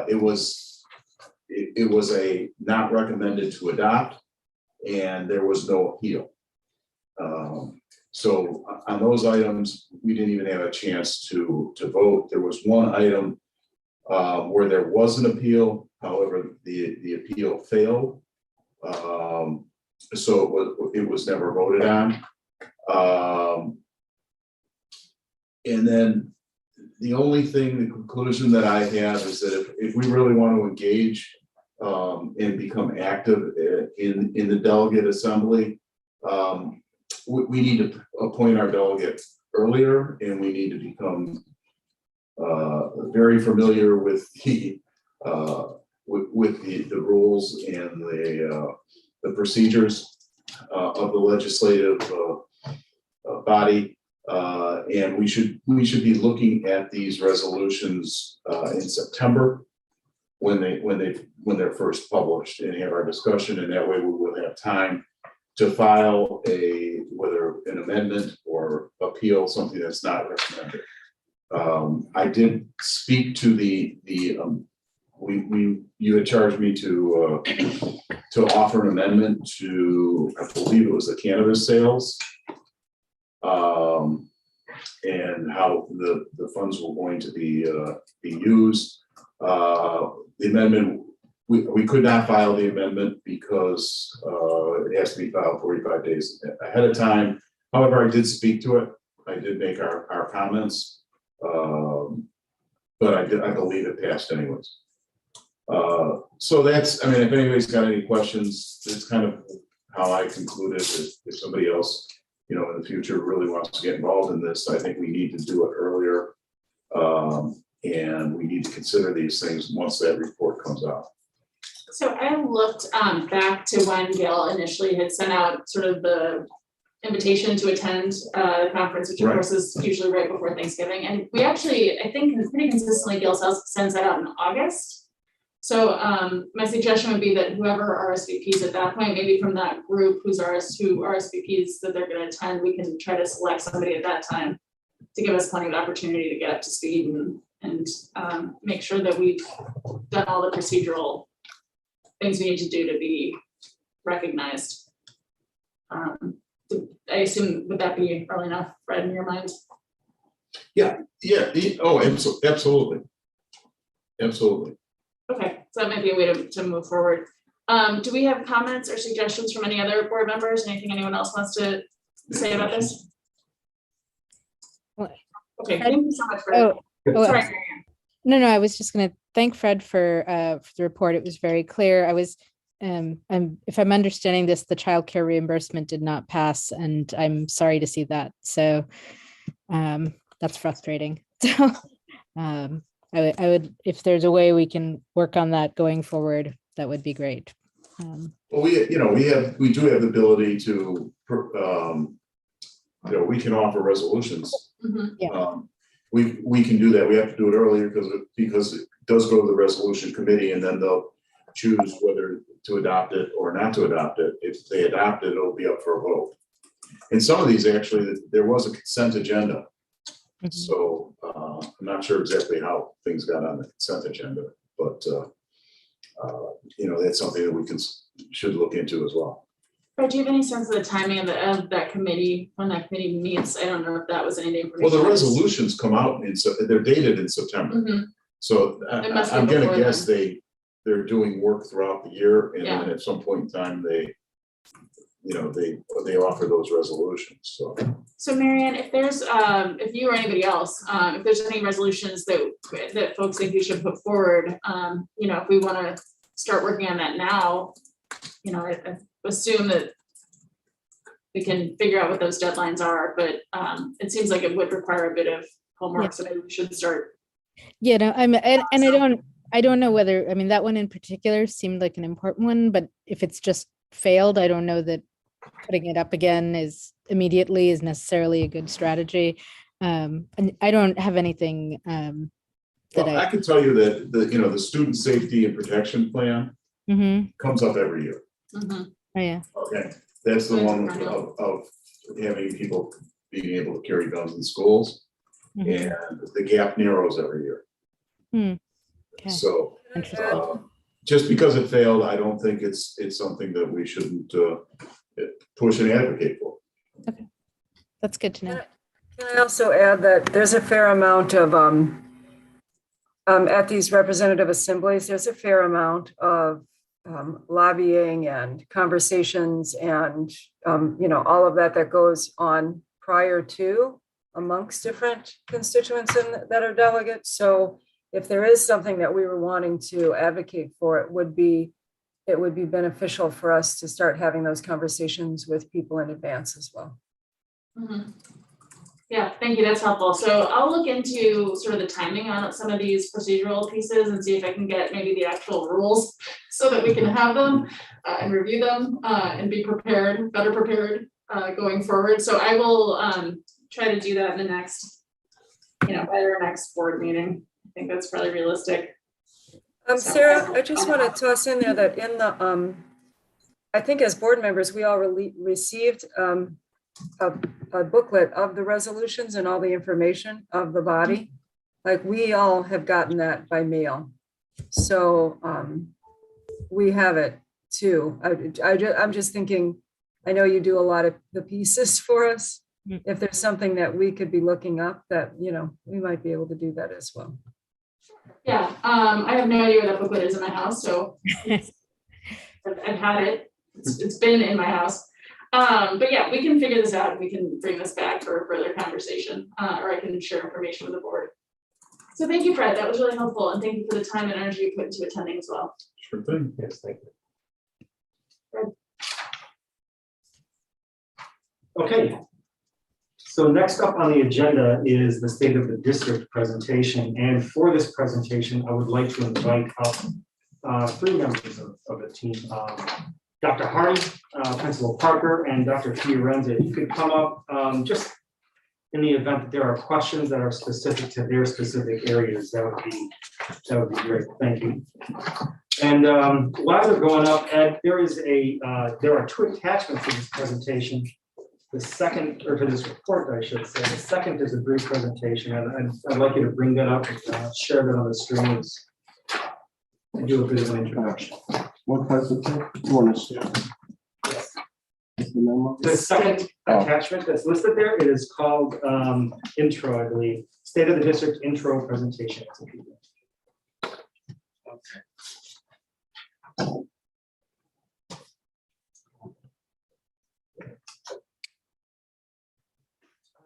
it was a not recommended to adopt, and there was no appeal. So on those items, we didn't even have a chance to vote. There was one item where there was an appeal, however, the appeal failed. So it was never voted on. And then the conclusion that I have is that if we really want to engage and become active in the delegate assembly, we need to appoint our delegate earlier, and we need to become very familiar with the rules and the procedures of the legislative body. And we should be looking at these resolutions in September when they're first published, and have our discussion, and that way we will have time to file whether an amendment or appeal something that's not recommended. I did speak to you had charged me to offer an amendment to, I believe it was the cannabis sales. And how the funds were going to be used. The amendment, we could not file the amendment because it has to be filed 45 days ahead of time. However, I did speak to it. I did make our comments, but I believe it passed anyways. So that's, I mean, if anybody's got any questions, that's kind of how I concluded. If somebody else, in the future really wants to get involved in this, I think we need to do it earlier. And we need to consider these things once that report comes out. So I looked back to when Gail initially had sent out sort of the invitation to attend the conference, which of course is usually right before Thanksgiving. And we actually, I think pretty consistently, Gail sends that out in August. So my suggestion would be that whoever RSVPs at that point, maybe from that group who RSVPs that they're going to attend, we can try to select somebody at that time to give us plenty of opportunity to get up to speed and make sure that we've done all the procedural things we need to do to be recognized. I assume, would that be early enough, Fred, in your mind? Yeah. Oh, absolutely. Absolutely. Okay, so that might be a way to move forward. Do we have comments or suggestions from any other board members? Anything anyone else wants to say about this? Okay, thank you so much, Fred. Sorry. No, I was just going to thank Fred for the report. It was very clear. I was, if I'm understanding this, the childcare reimbursement did not pass, and I'm sorry to see that. So that's frustrating. So I would, if there's a way we can work on that going forward, that would be great. Well, we do have the ability to, we can offer resolutions. Mm-hmm. We can do that. We have to do it earlier because it does go to the resolution committee, and then they'll choose whether to adopt it or not to adopt it. If they adopt it, it'll be up for a vote. In some of these, actually, there was a consent agenda. Mm-hmm. So I'm not sure exactly how things got on the consent agenda, but that's something that we should look into as well. Fred, do you have any sense of the timing of that committee, when that committee meets? I don't know if that was any information. Well, the resolutions come out they're dated in September. Mm-hmm. So I'm going to guess they're doing work throughout the year, and then at some point in time they offer those resolutions. So Marianne, if there's if you or anybody else, if there's any resolutions that folks think we should put forward, if we want to start working on that now, I assume that we can figure out what those deadlines are, but it seems like it would require a bit of homework, so maybe we should start. Yeah, no, I don't know whether, that one in particular seemed like an important one, but if it's just failed, I don't know that putting it up again is necessarily a good strategy. And I don't have anything I can tell you that the student safety and protection plan comes up every year. Mm-hmm. Oh yeah. Okay, that's the one of having people being able to carry guns in schools, and the gap narrows every year. Okay. So just because it failed, I don't think it's something that we shouldn't push and advocate for. Okay, that's good to know. Can I also add that there's a fair amount of at these representative assemblies, there's a fair amount of lobbying and conversations and all of that goes on prior to amongst different constituents that are delegates. So if there is something that we were wanting to advocate for, it would be beneficial for us to start having those conversations with people in advance as well. Mm-hmm. Yeah, thank you. That's helpful. So I'll look into sort of the timing on some of these procedural pieces and see if I can get maybe the actual rules so that we can have them and review them and be better prepared going forward. So I will try to do that in the next, by our next board meeting. I think that's probably realistic. Sarah, I just want to toss in there that in the, I think as board members, we all received a booklet of the resolutions and all the information of the body. Like we all have gotten that by mail. So we have it too. I'm just thinking, I know you do a lot of the pieces for us. If there's something that we could be looking up that, we might be able to do that as well. Yeah, I have no idea where that booklet is in my house, so I've had it. It's been in my house. But yeah, we can figure this out and we can bring this back for further conversation, or I can share information with the board. So thank you, Fred. That was really helpful. And thank you for the time and energy you put into attending as well. Sure thing. Yes, thank you. Fred. Okay. So next up on the agenda is the State of the District presentation. And for this presentation, I would like to invite up 3 members of the team. Dr. Hardy, Principal Parker, and Dr. Fiorenza. If you could come up just in the event that there are questions that are specific to their specific areas, that would be great. Thank you. And while they're going up, Ed, there are 2 attachments to this presentation. The second, or to this report, I should say, the second is a brief presentation, and I'd like you to bring that up and share that on the screens and do a bit of an introduction. What presentation you want to share? Yes. The second attachment that's listed there, it is called intro, I believe, State of the District intro presentation. Okay.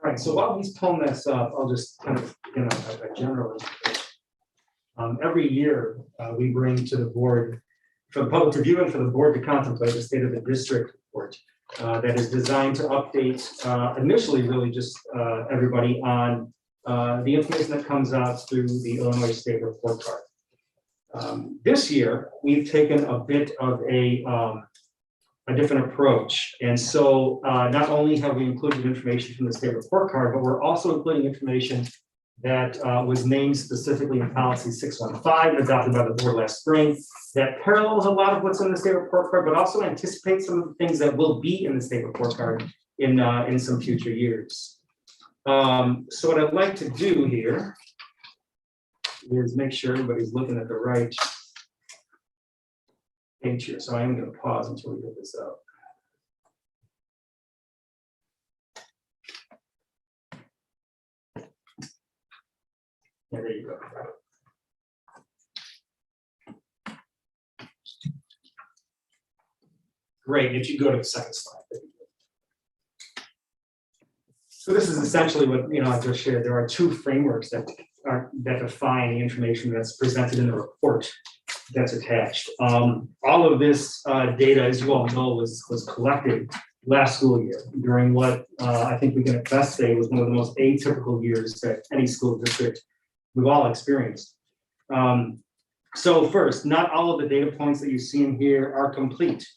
All right, so while he's pulling this up, I'll just kind of, a general. Every year, we bring to the board, for the public to view and for the board to contemplate, the State of the District report that is designed to update, initially really just everybody on the information that comes out through the Illinois State Report Card. This year, we've taken a bit of a different approach. And so not only have we included information from the State Report Card, but we're also including information that was named specifically in Policy 615, adopted by the board last spring, that parallels a lot of what's in the State Report Card, but also anticipates some of the things that will be in the State Report Card in some future years. So what I'd like to do here is make sure everybody's looking at the right page here. So I am going to pause until we get this up. Yeah, there you go. Great, if you go to the second slide. So this is essentially what I just shared. There are 2 frameworks that define the information that's presented in the report that's attached. All of this data, as you all know, was collected last school year during what I think we can best say was one of the most atypical years that any school district we've all experienced. So first, not all of the data points that you see in here are complete,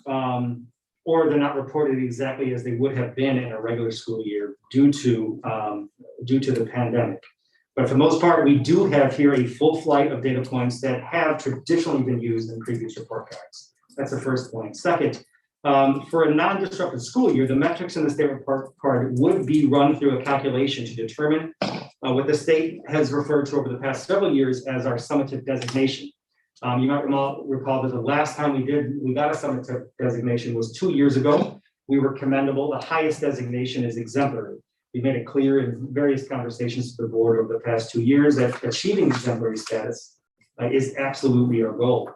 or they're not reported exactly as they would have been in a regular school year due to the pandemic. But for the most part, we do have here a full flight of data points that have traditionally been used in previous report cards. That's the first point. Second, for a non-disrupted school year, the metrics in the state report card would be run through a calculation to determine what the state has referred to over the past several years as our summative designation. You might recall that the last time we got a summative designation was 2 years ago. We were commendable. The highest designation is exemplary. We made it clear in various conversations to the board over the past 2 years that achieving exemplary status is absolutely our goal.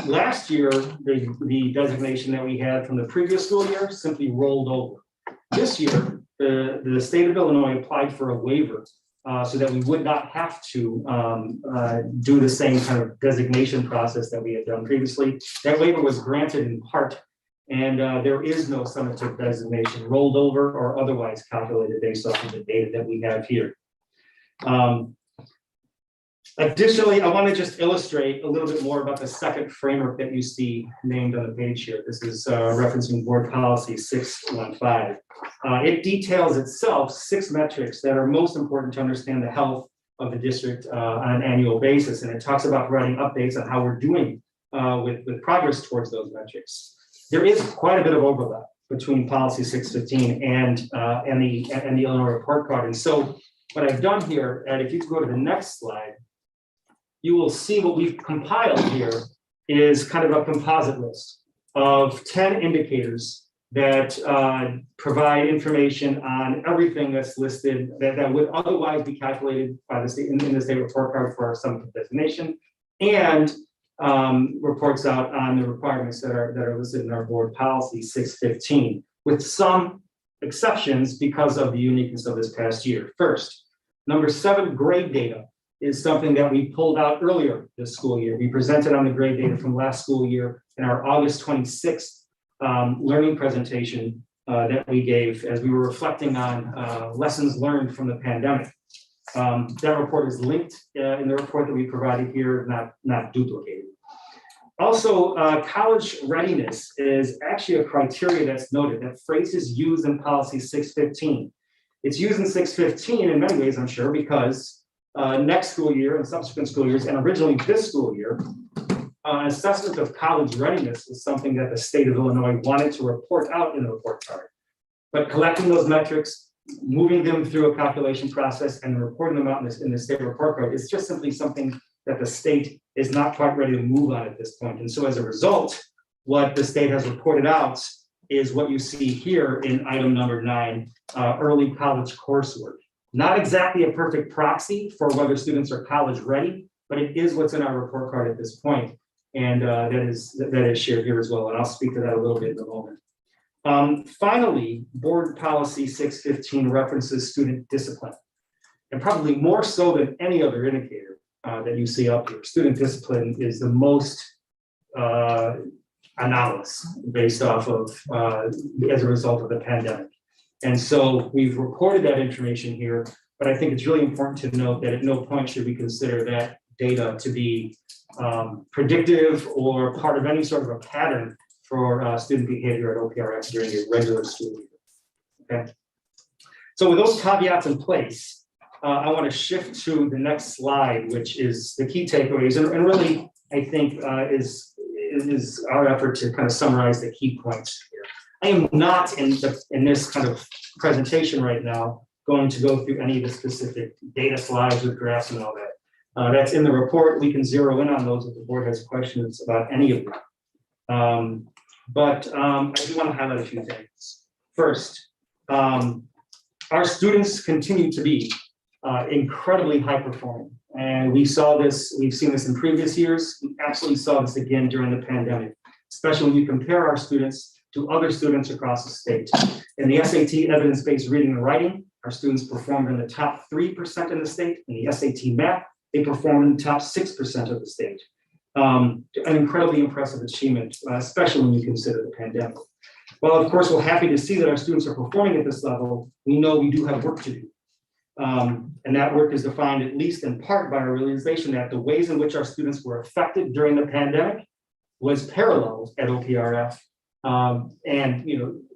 Last year, the designation that we had from the previous school year simply rolled over. This year, the state of Illinois applied for a waiver so that we would not have to do the same kind of designation process that we had done previously. That waiver was granted in part, and there is no summative designation rolled over or otherwise calculated based off of the data that we have here. Additionally, I want to just illustrate a little bit more about the second framework that you see named on the page here. This is referencing Board Policy 615. It details itself 6 metrics that are most important to understand the health of the district on an annual basis. And it talks about providing updates on how we're doing with progress towards those metrics. There is quite a bit of overlap between Policy 615 and the Illinois Report Card. And so what I've done here, and if you go to the next slide, you will see what we've compiled here is kind of a composite list of 10 indicators that provide information on everything that's listed that would otherwise be calculated by the state in the state report card for our summative designation, and reports out on the requirements that are listed in our board policy 615, with some exceptions because of the uniqueness of this past year. First, number 7, grade data is something that we pulled out earlier this school year. We presented on the grade data from last school year in our August 26th learning presentation that we gave as we were reflecting on lessons learned from the pandemic. That report is linked in the report that we provided here, not duplicated. Also, college readiness is actually a criteria that's noted. That phrase is used in policy 615. It's used in 615 in many ways, I'm sure, because next school year and subsequent school years, and originally this school year, assessment of college readiness is something that the state of Illinois wanted to report out in the report card. But collecting those metrics, moving them through a calculation process, and reporting them out in the state report card is just simply something that the state is not quite ready to move on at this point. And so as a result, what the state has reported out is what you see here in item number 9, early college coursework. Not exactly a perfect proxy for whether students are college ready, but it is what's in our report card at this point. And that is shared here as well. And I'll speak to that a little bit in a moment. Finally, board policy 615 references student discipline. And probably more so than any other indicator that you see up here, student discipline is the most anomalous based off of, as a result of the pandemic. And so we've reported that information here, but I think it's really important to note that at no point should we consider that data to be predictive or part of any sort of a pattern for student behavior at OPRS during a regular school year. Okay. So with those caveats in place, I want to shift to the next slide, which is the key takeaways, and really I think is our effort to kind of summarize the key points here. I am not in this kind of presentation right now going to go through any of the specific data slides with graphs and all that. That's in the report. We can zero in on those if the board has questions about any of them. But I do want to highlight a few things. First, our students continue to be incredibly high performing. And we saw this, we've seen this in previous years. We absolutely saw this again during the pandemic, especially when you compare our students to other students across the state. In the SAT evidence-based reading and writing, our students performed in the top 3% in the state. In the SAT math, they performed in the top 6% of the state. An incredibly impressive achievement, especially when you consider the pandemic. Well, of course, we're happy to see that our students are performing at this level. We know we do have work to do. And that work is defined at least in part by our realization that the ways in which our students were affected during the pandemic was paralleled at OPRF and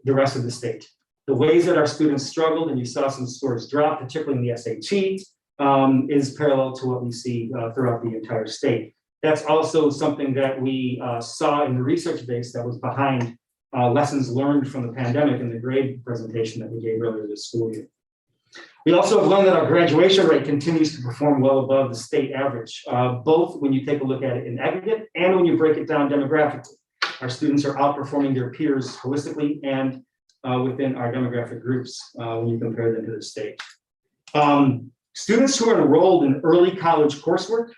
the rest of the state. The ways that our students struggled, and you saw some scores drop, particularly in the SAT, is parallel to what we see throughout the entire state. That's also something that we saw in the research base that was behind lessons learned from the pandemic in the grade presentation that we gave earlier this school year. We also have learned that our graduation rate continues to perform well above the state average, both when you take a look at it in aggregate and when you break it down demographically. Our students are outperforming their peers holistically and within our demographic groups when you compare them to the state. Students who are enrolled in early college coursework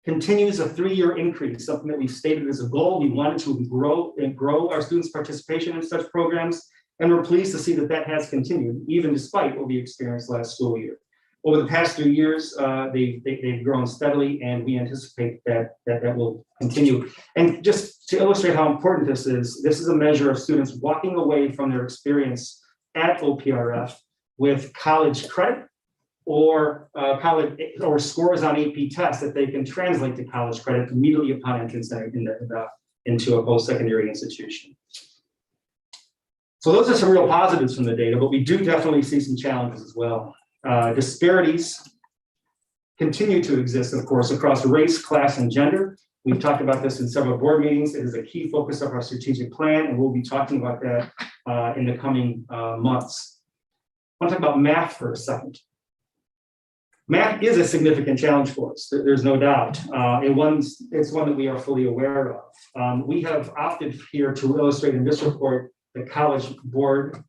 continues a 3-year increase, something that we stated as a goal. We wanted to grow our students' participation in such programs, and we're pleased to see that that has continued, even despite what we experienced last school year. Over the past 3 years, they've grown steadily, and we anticipate that will continue. And just to illustrate how important this is a measure of students walking away from their experience at OPRF with college credit or college or scores on AP tests that they can translate to college credit immediately upon entrance into a post-secondary institution. So those are some real positives from the data, but we do definitely see some challenges as well. Disparities continue to exist, of course, across race, class, and gender. We've talked about this in several board meetings. It is a key focus of our strategic plan, and we'll be talking about that in the coming months. I want to talk about math for a second. Math is a significant challenge for us, there's no doubt. It's one that we are fully aware of. We have opted here to illustrate in this report the College Board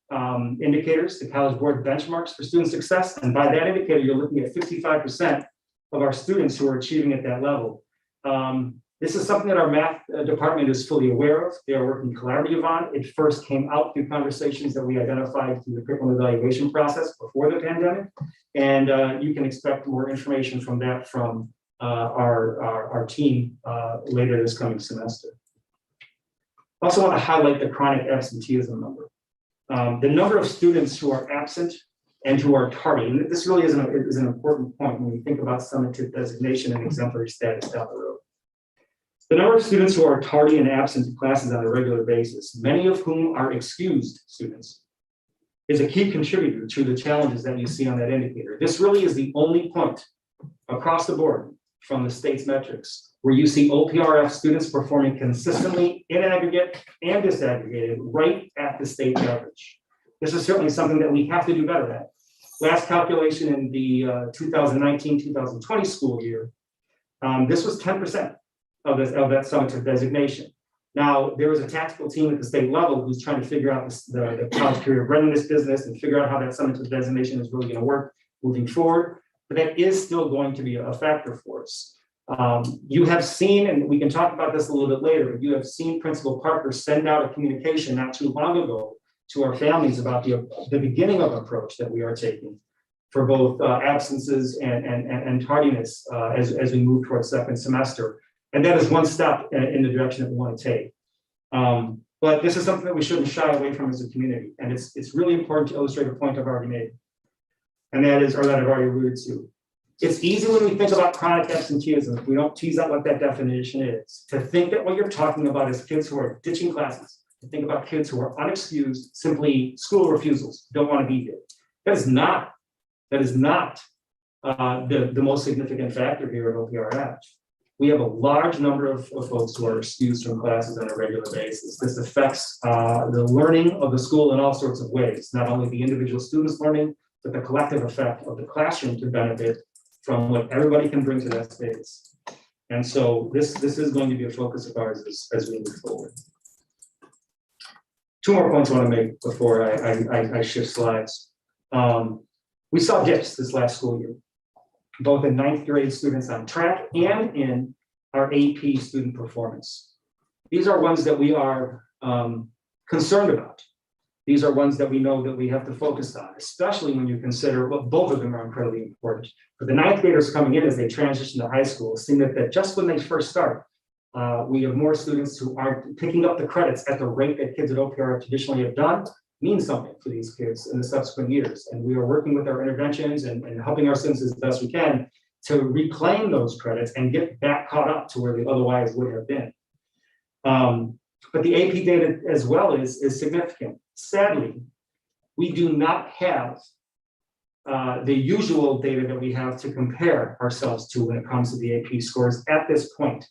indicators, the College Board benchmarks for student success. And by that indicator, you're looking at 55% of our students who are achieving at that level. This is something that our math department is fully aware of. They are working collaboratively on. It first came out through conversations that we identified through the curriculum evaluation process before the pandemic. And you can expect more information from that from our team later this coming semester. I also want to highlight the chronic absenteeism number. The number of students who are absent and who are tardy, and this really is an important point when we think about summative designation and exemplary status down the road. The number of students who are tardy and absent to classes on a regular basis, many of whom are excused students, is a key contributor to the challenges that you see on that indicator. This really is the only point across the board from the state's metrics where you see OPRF students performing consistently in aggregate and disaggregated right at the state average. This is certainly something that we have to do better at. Last calculation in the 2019-2020 school year, this was 10% of that summative designation. Now, there was a tactical team at the state level who's trying to figure out the college career readiness business and figure out how that summative designation is really going to work moving forward. But that is still going to be a factor for us. You have seen, and we can talk about this a little bit later, but you have seen Principal Parker send out a communication not too long ago to our families about the beginning of approach that we are taking for both absences and tardiness as we move towards second semester. And that is one step in the direction that we want to take. But this is something that we shouldn't shy away from as a community. And it's really important to illustrate a point I've already made. And that is, or that I've already alluded to. It's easy when we think about chronic absenteeism, if we don't tease out what that definition is, to think that what you're talking about is kids who are ditching classes, to think about kids who are unexcused, simply school refusals, don't want to be here. That is not the most significant factor here at OPRF. We have a large number of folks who are excused from classes on a regular basis. This affects the learning of the school in all sorts of ways, not only the individual students learning, but the collective effect of the classroom to benefit from what everybody can bring to that space. And so this is going to be a focus of ours as we move forward. Two more points I want to make before I shift slides. We saw dips this last school year, both in ninth grade students on track and in our AP student performance. These are ones that we are concerned about. These are ones that we know that we have to focus on, especially when you consider, well, both of them are incredibly important. For the ninth graders coming in as they transition to high school, seeing that just when they first start, we have more students who aren't picking up the credits at the rate that kids at OPR traditionally have done, means something for these kids in the subsequent years. And we are working with our interventions and helping our students as best we can to reclaim those credits and get back caught up to where they otherwise would have been. But the AP data as well is significant. Sadly, we do not have the usual data that we have to compare ourselves to when it comes to the AP scores at this point.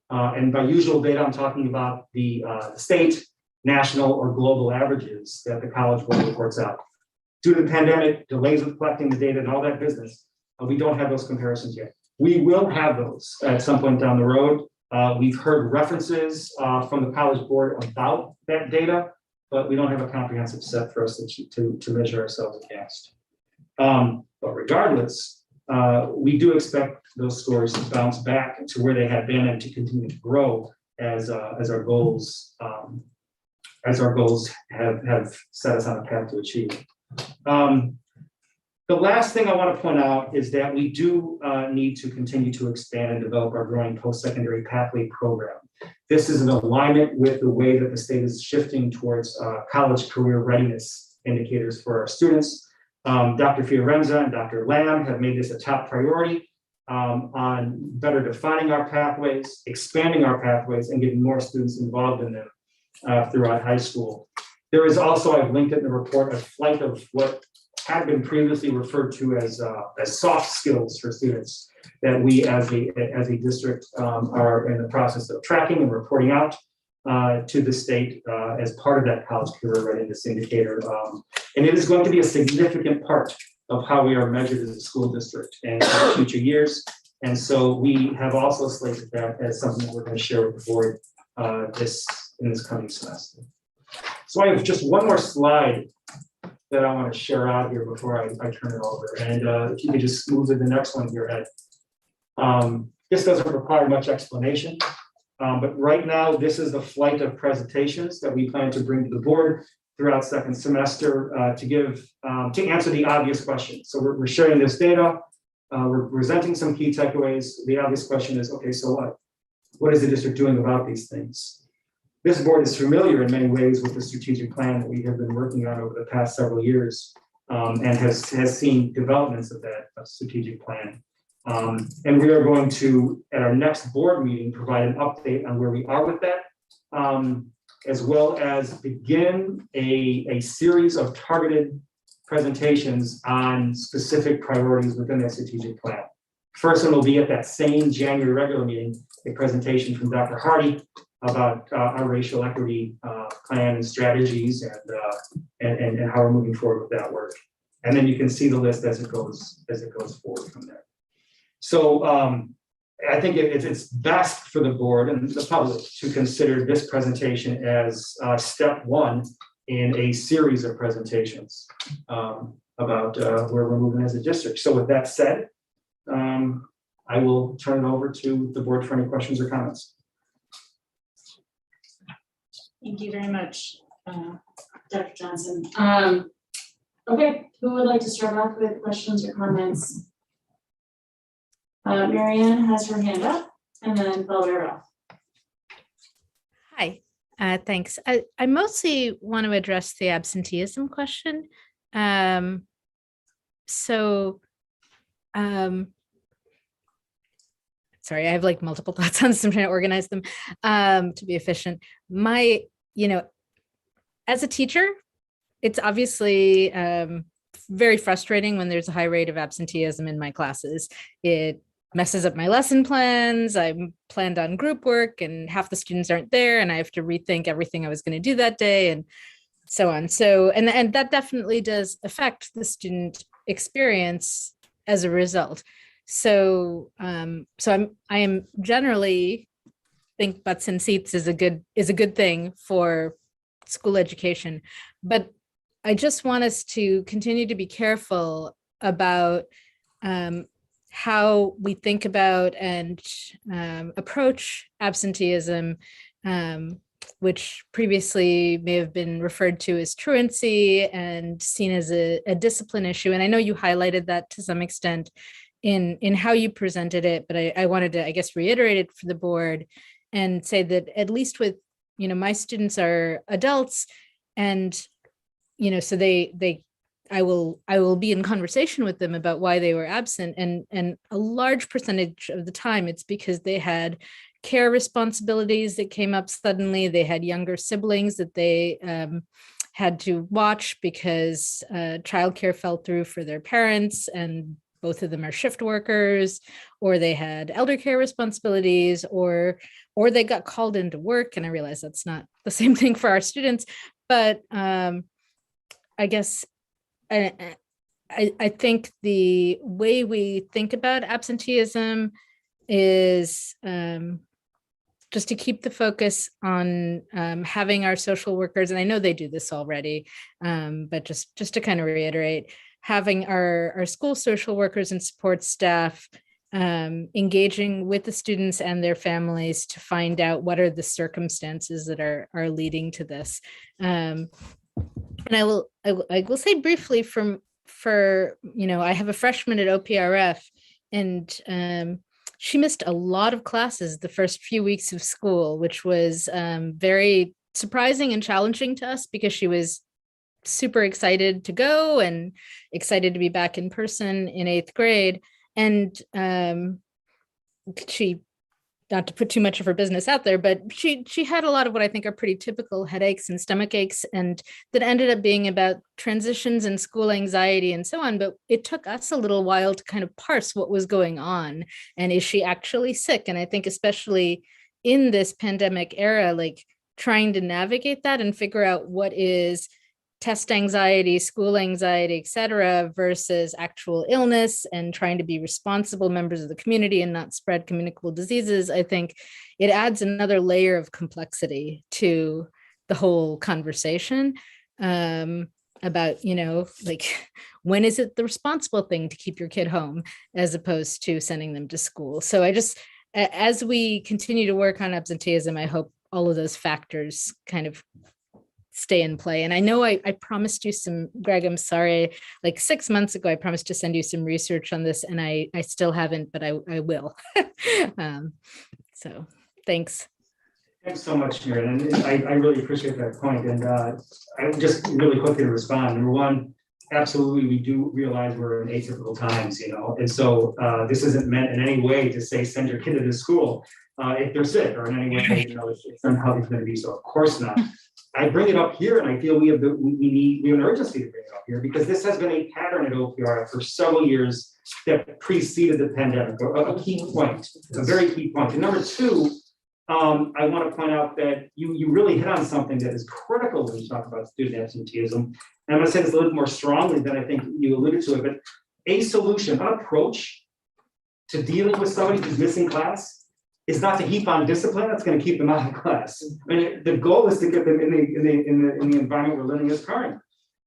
And by usual data, I'm talking about the state, national, or global averages that the College Board reports out. Due to the pandemic, delays with collecting the data and all that business, we don't have those comparisons yet. We will have those at some point down the road. We've heard references from the College Board about that data, but we don't have a comprehensive set for us to measure ourselves against. But regardless, we do expect those scores to bounce back to where they had been and to continue to grow as our goals have set us on a path to achieve. The last thing I want to point out is that we do need to continue to expand and develop our growing post-secondary pathway program. This is in alignment with the way that the state is shifting towards college career readiness indicators for our students. Dr. Fiorenza and Dr. Lamb have made this a top priority on better defining our pathways, expanding our pathways, and getting more students involved in them throughout high school. There is also, I've linked it in the report, a flight of what had been previously referred to as soft skills for students that we as a district are in the process of tracking and reporting out to the state as part of that college career readiness indicator. And it is going to be a significant part of how we are measured as a school district in future years. And so we have also slated that as something that we're going to share with the board in this coming semester. So I have just one more slide that I want to share out here before I turn it over. And if you could just move to the next one here, Ed. This doesn't require much explanation, but right now, this is the flight of presentations that we plan to bring to the board throughout second semester to answer the obvious questions. So we're sharing this data, we're presenting some key takeaways. The obvious question is, okay, so what? What is the district doing about these things? This board is familiar in many ways with the strategic plan that we have been working on over the past several years and has seen developments of that strategic plan. And we are going to, at our next board meeting, provide an update on where we are with that, as well as begin a series of targeted presentations on specific priorities within that strategic plan. First one will be at that same January regular meeting, a presentation from Dr. Hardy about our racial equity plan and strategies and how we're moving forward with that work. And then you can see the list as it goes forward from there. So I think it's best for the board and the public to consider this presentation as step one in a series of presentations about where we're moving as a district. So with that said, I will turn it over to the board for any questions or comments. Thank you very much, Dr. Johnson. Okay, who would like to start off with questions or comments? Marianne has her hand up, and then Valera. Hi, thanks. I mostly want to address the absenteeism question. Sorry, I have like multiple thoughts on this. I'm trying to organize them to be efficient. As a teacher, it's obviously very frustrating when there's a high rate of absenteeism in my classes. It messes up my lesson plans. I'm planned on group work and half the students aren't there and I have to rethink everything I was going to do that day and so on. So, and that definitely does affect the student experience as a result. So, I am generally think butts in seats is a good thing for school education, but I just want us to continue to be careful about how we think about and approach absenteeism, which previously may have been referred to as truancy and seen as a discipline issue. And I know you highlighted that to some extent in how you presented it, but I wanted to, I guess, reiterate it for the board and say that at least with, my students are adults and, so I will be in conversation with them about why they were absent. And a large percentage of the time it's because they had care responsibilities that came up suddenly. They had younger siblings that they had to watch because childcare fell through for their parents and both of them are shift workers, or they had elder care responsibilities, or they got called into work. And I realize that's not the same thing for our students, but I guess I think the way we think about absenteeism is just to keep the focus on having our social workers, and I know they do this already, but just to kind of reiterate, having our school social workers and support staff engaging with the students and their families to find out what are the circumstances that are leading to this. And I will say briefly I have a freshman at OPRF and she missed a lot of classes the first few weeks of school, which was very surprising and challenging to us because she was super excited to go and excited to be back in person in 8th grade. And she, not to put too much of her business out there, but she had a lot of what I think are pretty typical headaches and stomach aches, and that ended up being about transitions and school anxiety and so on. But it took us a little while to kind of parse what was going on, and is she actually sick? And I think especially in this pandemic era, like trying to navigate that and figure out what is test anxiety, school anxiety, et cetera, versus actual illness, and trying to be responsible members of the community and not spread communicable diseases. I think it adds another layer of complexity to the whole conversation about, you know, like, when is it the responsible thing to keep your kid home as opposed to sending them to school? So I just, as we continue to work on absenteeism, I hope all of those factors kind of stay in play. And I know I promised you some, Greg, I'm sorry, like 6 months ago, I promised to send you some research on this, and I still haven't, but I will. So thanks. Thanks so much, Sharon, and I really appreciate that point. And I just really quickly to respond. Number one, absolutely, we do realize we're in atypical times, you know, and so this isn't meant in any way to say send your kid to school if they're sick, or in any way, you know, it's not how it's going to be. So of course not. I bring it up here, and I feel we have an urgency to bring it up here, because this has been a pattern at OPR for several years that preceded the pandemic. A key point, a very key point. And number two, I want to point out that you really hit on something that is critical when you talk about student absenteeism. And I'm going to say this a little bit more strongly than I think you alluded to it, but a solution, an approach to dealing with somebody who's missing class is not to heap on discipline that's going to keep them out of class. I mean, the goal is to get them in the environment where learning is occurring.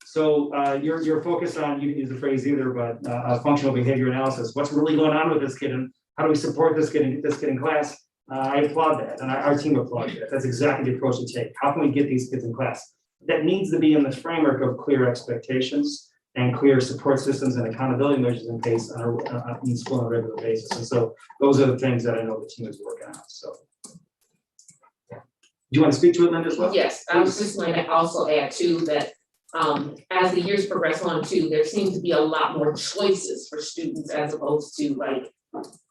So your focus on, you didn't use the phrase either, but functional behavior analysis. What's really going on with this kid, and how do we support this kid and get this kid in class? I applaud that, and our team applauds that. That's exactly the approach to take. How can we get these kids in class? That needs to be in the framework of clear expectations and clear support systems and accountability measures in place in school on a regular basis. And so those are the things that I know the team is working on. So, do you want to speak to it, Linda, as well? Yes, I was just going to also add too that as the years progress on too, there seems to be a lot more choices for students as opposed to like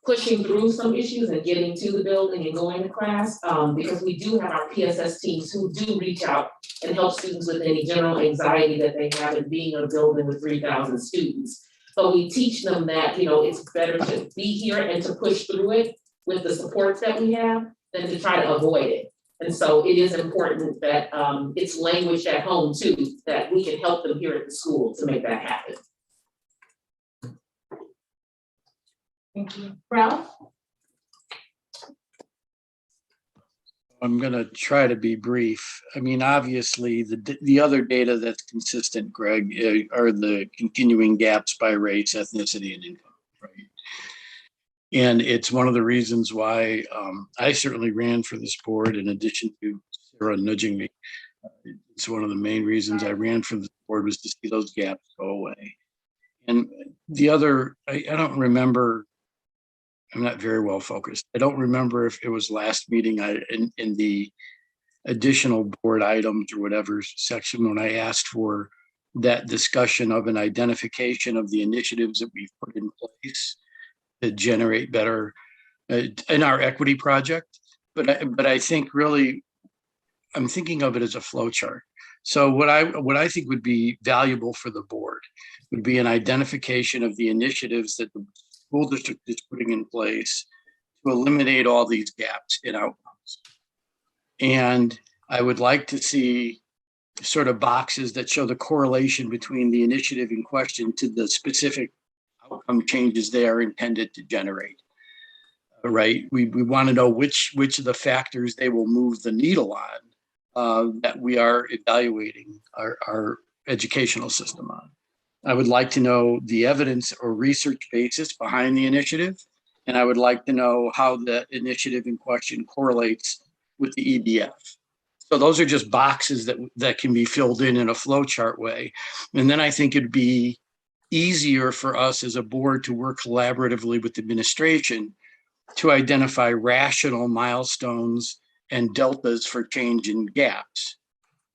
pushing through some issues and getting to the building and going to class, because we do have our PSS teams who do reach out and help students with any general anxiety that they have in being in a building with 3,000 students. But we teach them that, you know, it's better to be here and to push through it with the supports that we have than to try to avoid it. And so it is important that it's language at home too, that we can help them here at the school to make that happen. Thank you. Ralph? I'm going to try to be brief. I mean, obviously, the other data that's consistent, Greg, are the continuing gaps by race, ethnicity, and income, right? And it's one of the reasons why I certainly ran for this board, in addition to Sarah nudging me. It's one of the main reasons I ran for this board, was to see those gaps go away. And the other, I don't remember, I'm not very well focused. I don't remember if it was last meeting in the additional board items or whatever section, when I asked for that discussion of an identification of the initiatives that we've put in place to generate better in our equity project. But I think really, I'm thinking of it as a flow chart. So what I think would be valuable for the board would be an identification of the initiatives that the school district is putting in place to eliminate all these gaps in outcomes. And I would like to see sort of boxes that show the correlation between the initiative in question to the specific outcome changes they are intended to generate. Right? We want to know which of the factors they will move the needle on that we are evaluating our educational system on. I would like to know the evidence or research basis behind the initiative, and I would like to know how the initiative in question correlates with the EDF. So those are just boxes that can be filled in a flow chart way. And then I think it'd be easier for us as a board to work collaboratively with administration to identify rational milestones and deltas for change in gaps.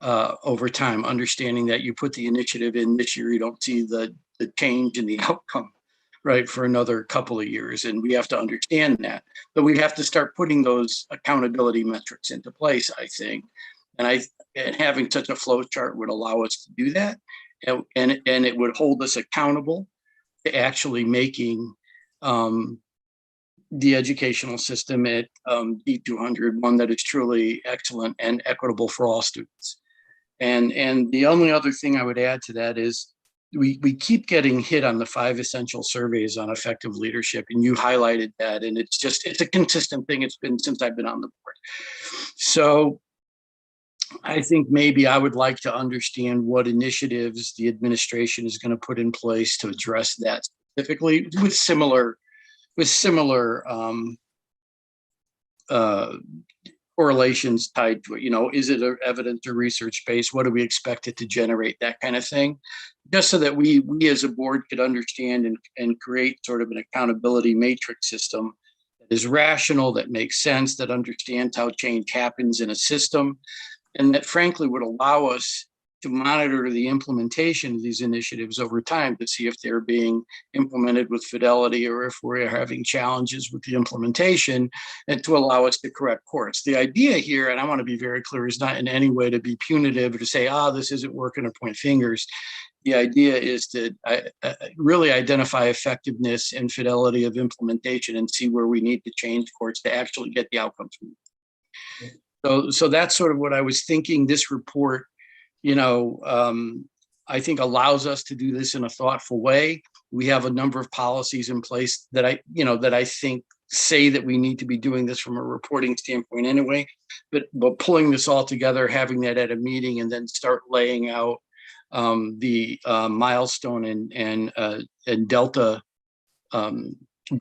over time, understanding that you put the initiative in this year, you don't see the change in the outcome, right, for another couple of years. And we have to understand that. But we have to start putting those accountability metrics into place, I think. And having such a flow chart would allow us to do that. And it would hold us accountable to actually making the educational system at D200 one that is truly excellent and equitable for all students. And the only other thing I would add to that is we keep getting hit on the 5 essential surveys on effective leadership, and you highlighted that, and it's a consistent thing. It's been since I've been on the board. So I think maybe I would like to understand what initiatives the administration is going to put in place to address that specifically with similar correlations tied to it. You know, is it evidence or research based? What do we expect it to generate? That kind of thing, just so that we as a board could understand and create sort of an accountability matrix system that is rational, that makes sense, that understands how change happens in a system, and that frankly would allow us to monitor the implementation of these initiatives over time to see if they're being implemented with fidelity or if we're having challenges with the implementation, and to allow us to correct course. The idea here, and I want to be very clear, is not in any way to be punitive or to say, this isn't working, or point fingers. The idea is to really identify effectiveness and fidelity of implementation and see where we need to change course to actually get the outcomes we need. So that's sort of what I was thinking. This report, I think allows us to do this in a thoughtful way. We have a number of policies in place that I think say that we need to be doing this from a reporting standpoint anyway, but pulling this all together, having that at a meeting, and then start laying out the milestone and delta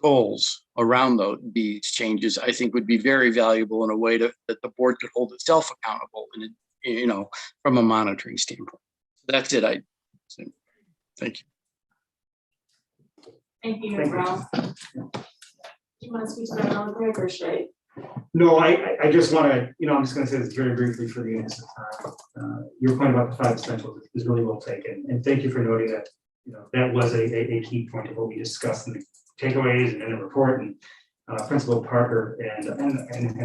goals around these changes, I think would be very valuable in a way that the board could hold itself accountable and, from a monitoring standpoint. That's it. Thank you. Thank you, Ralph. Do you want to speak to that on Greg, or should I? No, I just want to, I'm just going to say this very briefly for the interest of time. Your point about the 5 essentials is really well taken. And thank you for noting that, that was a key point of what we discussed in the takeaways and in the report. And Principal Parker and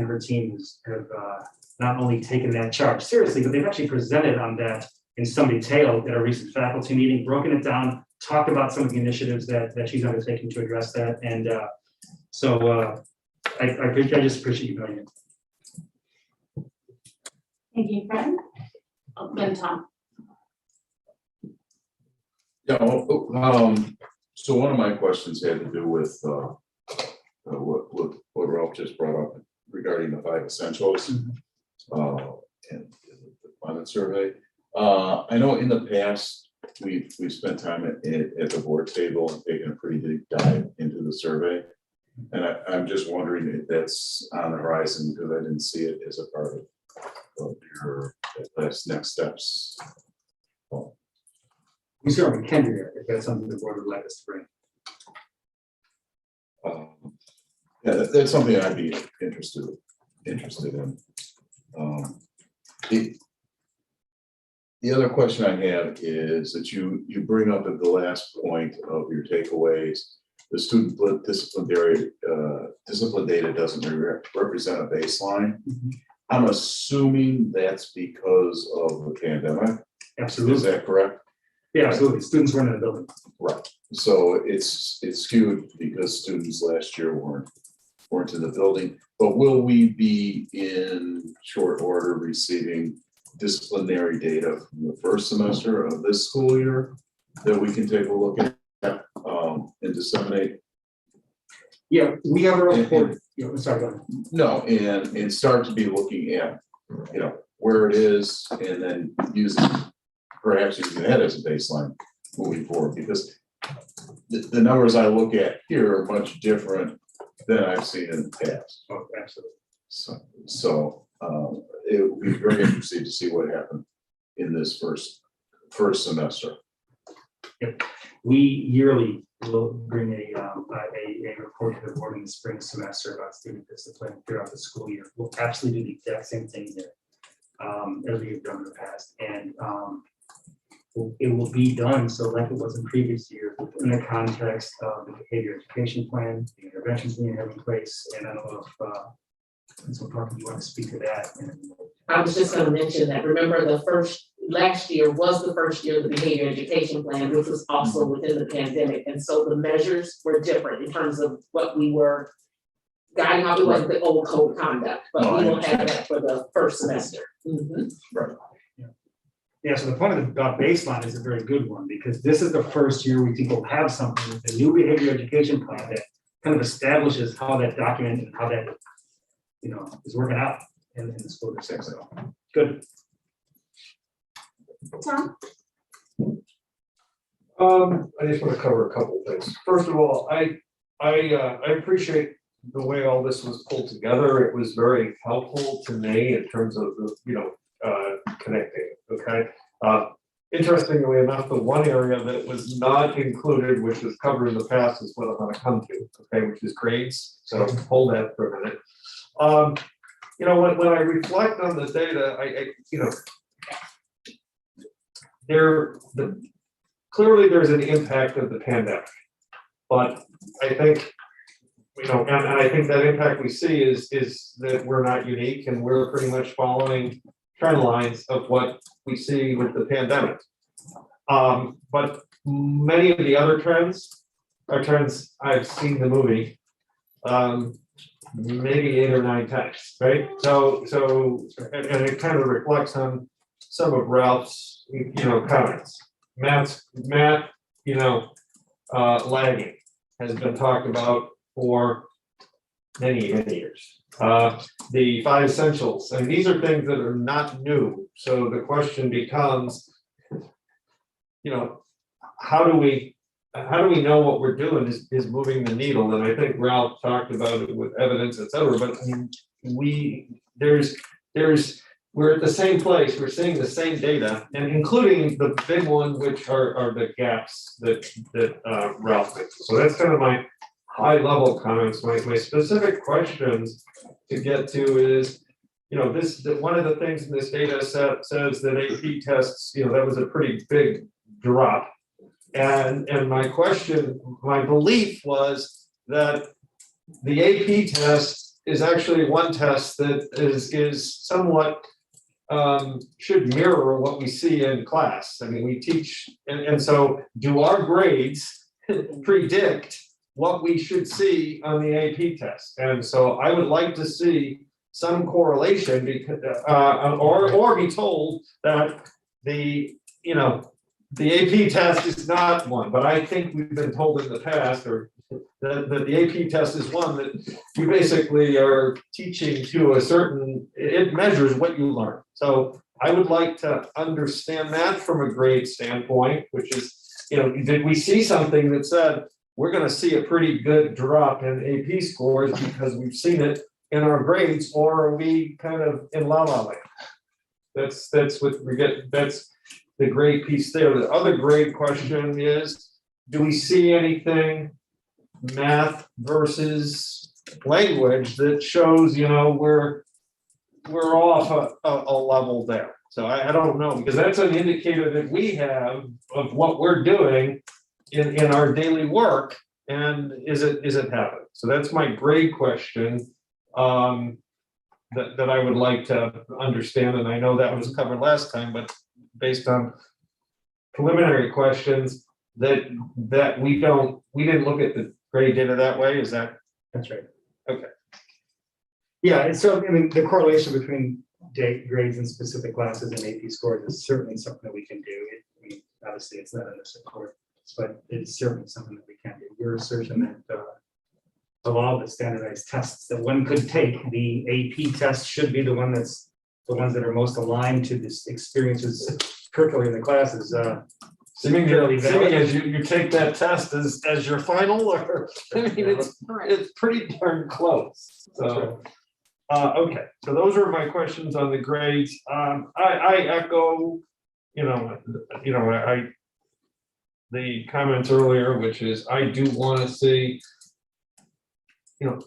her team have not only taken that charge seriously, but they've actually presented on that in some detail at a recent faculty meeting, broken it down, talked about some of the initiatives that she's undertaking to address that. And I just appreciate you doing it. Thank you, Fred. Then Tom. Yeah, so one of my questions had to do with what Ralph just brought up regarding the 5 essentials and the climate survey. I know in the past we've spent time at the board table and taken a pretty deep dive into the survey, and I'm just wondering if that's on the horizon, because I didn't see it as a part of your next steps. We certainly can do that if that's something the board would like us to bring. Yeah, that's something I'd be interested in. The other question I have is that you bring up at the last point of your takeaways, the student discipline data doesn't represent a baseline. I'm assuming that's because of the pandemic. Absolutely. Is that correct? Yeah, absolutely. Students weren't in the building. Right. So it's skewed because students last year weren't in the building. But will we be in short order receiving disciplinary data from the first semester of this school year that we can take a look at and disseminate? Yeah, we have a report. Sorry, go ahead. No, and start to be looking at where it is, and then perhaps using that as a baseline moving forward, because the numbers I look at here are much different than I've seen in the past. Oh, absolutely. So it would be very interesting to see what happened in this first semester. Yep. We yearly will bring a report to the board in the spring semester about student discipline throughout the school year. We'll absolutely do the exact same thing here. as we've done in the past, and it will be done, so like it was in previous years, within the context of the behavior education plan, the interventions we have in place, and I don't know if Ms. Parker, you want to speak to that? I was just gonna mention that, remember last year was the first year of the behavior education plan, which was also within the pandemic, and so the measures were different in terms of what we were guiding off. It wasn't the old code of conduct, but we will have that for the first semester. Right. Yeah, so the point of the baseline is a very good one, because this is the first year we think we'll have something with the new behavior education plan that kind of establishes how that document and how that, is working out in the school district. So good. Tom? I just want to cover a couple of things. First of all, I appreciate the way all this was pulled together. It was very helpful to me in terms of connecting. Okay. Interestingly enough, the one area that was not included, which was covered in the past, is what I'm going to come to. Okay, which is grades. So hold that for a minute. When I reflect on the data, clearly there's an impact of the pandemic, but I think, and I think that impact we see is that we're not unique, and we're pretty much following trend lines of what we see with the pandemic. But many of the other trends are trends I've seen the movie maybe 8 or 9 times, right? So and it kind of reflects on some of Ralph's comments. Math, lagging has been talked about for many years. The 5 essentials, and these are things that are not new. So the question becomes, how do we know what we're doing is moving the needle? And I think Ralph talked about it with evidence, et cetera, but I mean, we're at the same place, we're seeing the same data, and including the big one, which are the gaps that Ralph made. So that's kind of my high level comments. My specific questions to get to is, one of the things in this data set says that AP tests, that was a pretty big drop. And my belief was that the AP test is actually one test that is somewhat should mirror what we see in class. I mean, we teach, and so do our grades predict what we should see on the AP test? And so I would like to see some correlation, because or be told that the AP test is not one. But I think we've been told in the past, or that the AP test is one that you basically are teaching to a certain, it measures what you learn. So I would like to understand that from a grade standpoint, which is, did we see something that said we're going to see a pretty good drop in AP scores because we've seen it in our grades, or are we kind of in la la land? That's what we get. That's the grade piece there. The other grade question is, do we see anything math versus language that shows, we're off a level there? So I don't know, because that's an indicator that we have of what we're doing in our daily work, and is it happening? So that's my grade question that I would like to understand, and I know that was covered last time, but based on preliminary questions that we didn't look at the grade data that way. Is that? That's right. Okay. Yeah, and so I mean, the correlation between grades in specific classes and AP scores is certainly something that we can do. Obviously, it's not in the support, but it's certainly something that we can do. We're asserting that of all the standardized tests that one could take, the AP test should be the ones that are most aligned to this experiences curricularly in the classes. Assuming as you take that test as your final, or I mean, it's pretty darn close. So okay, so those are my questions on the grades. I echo, the comments earlier, which is I do want to see,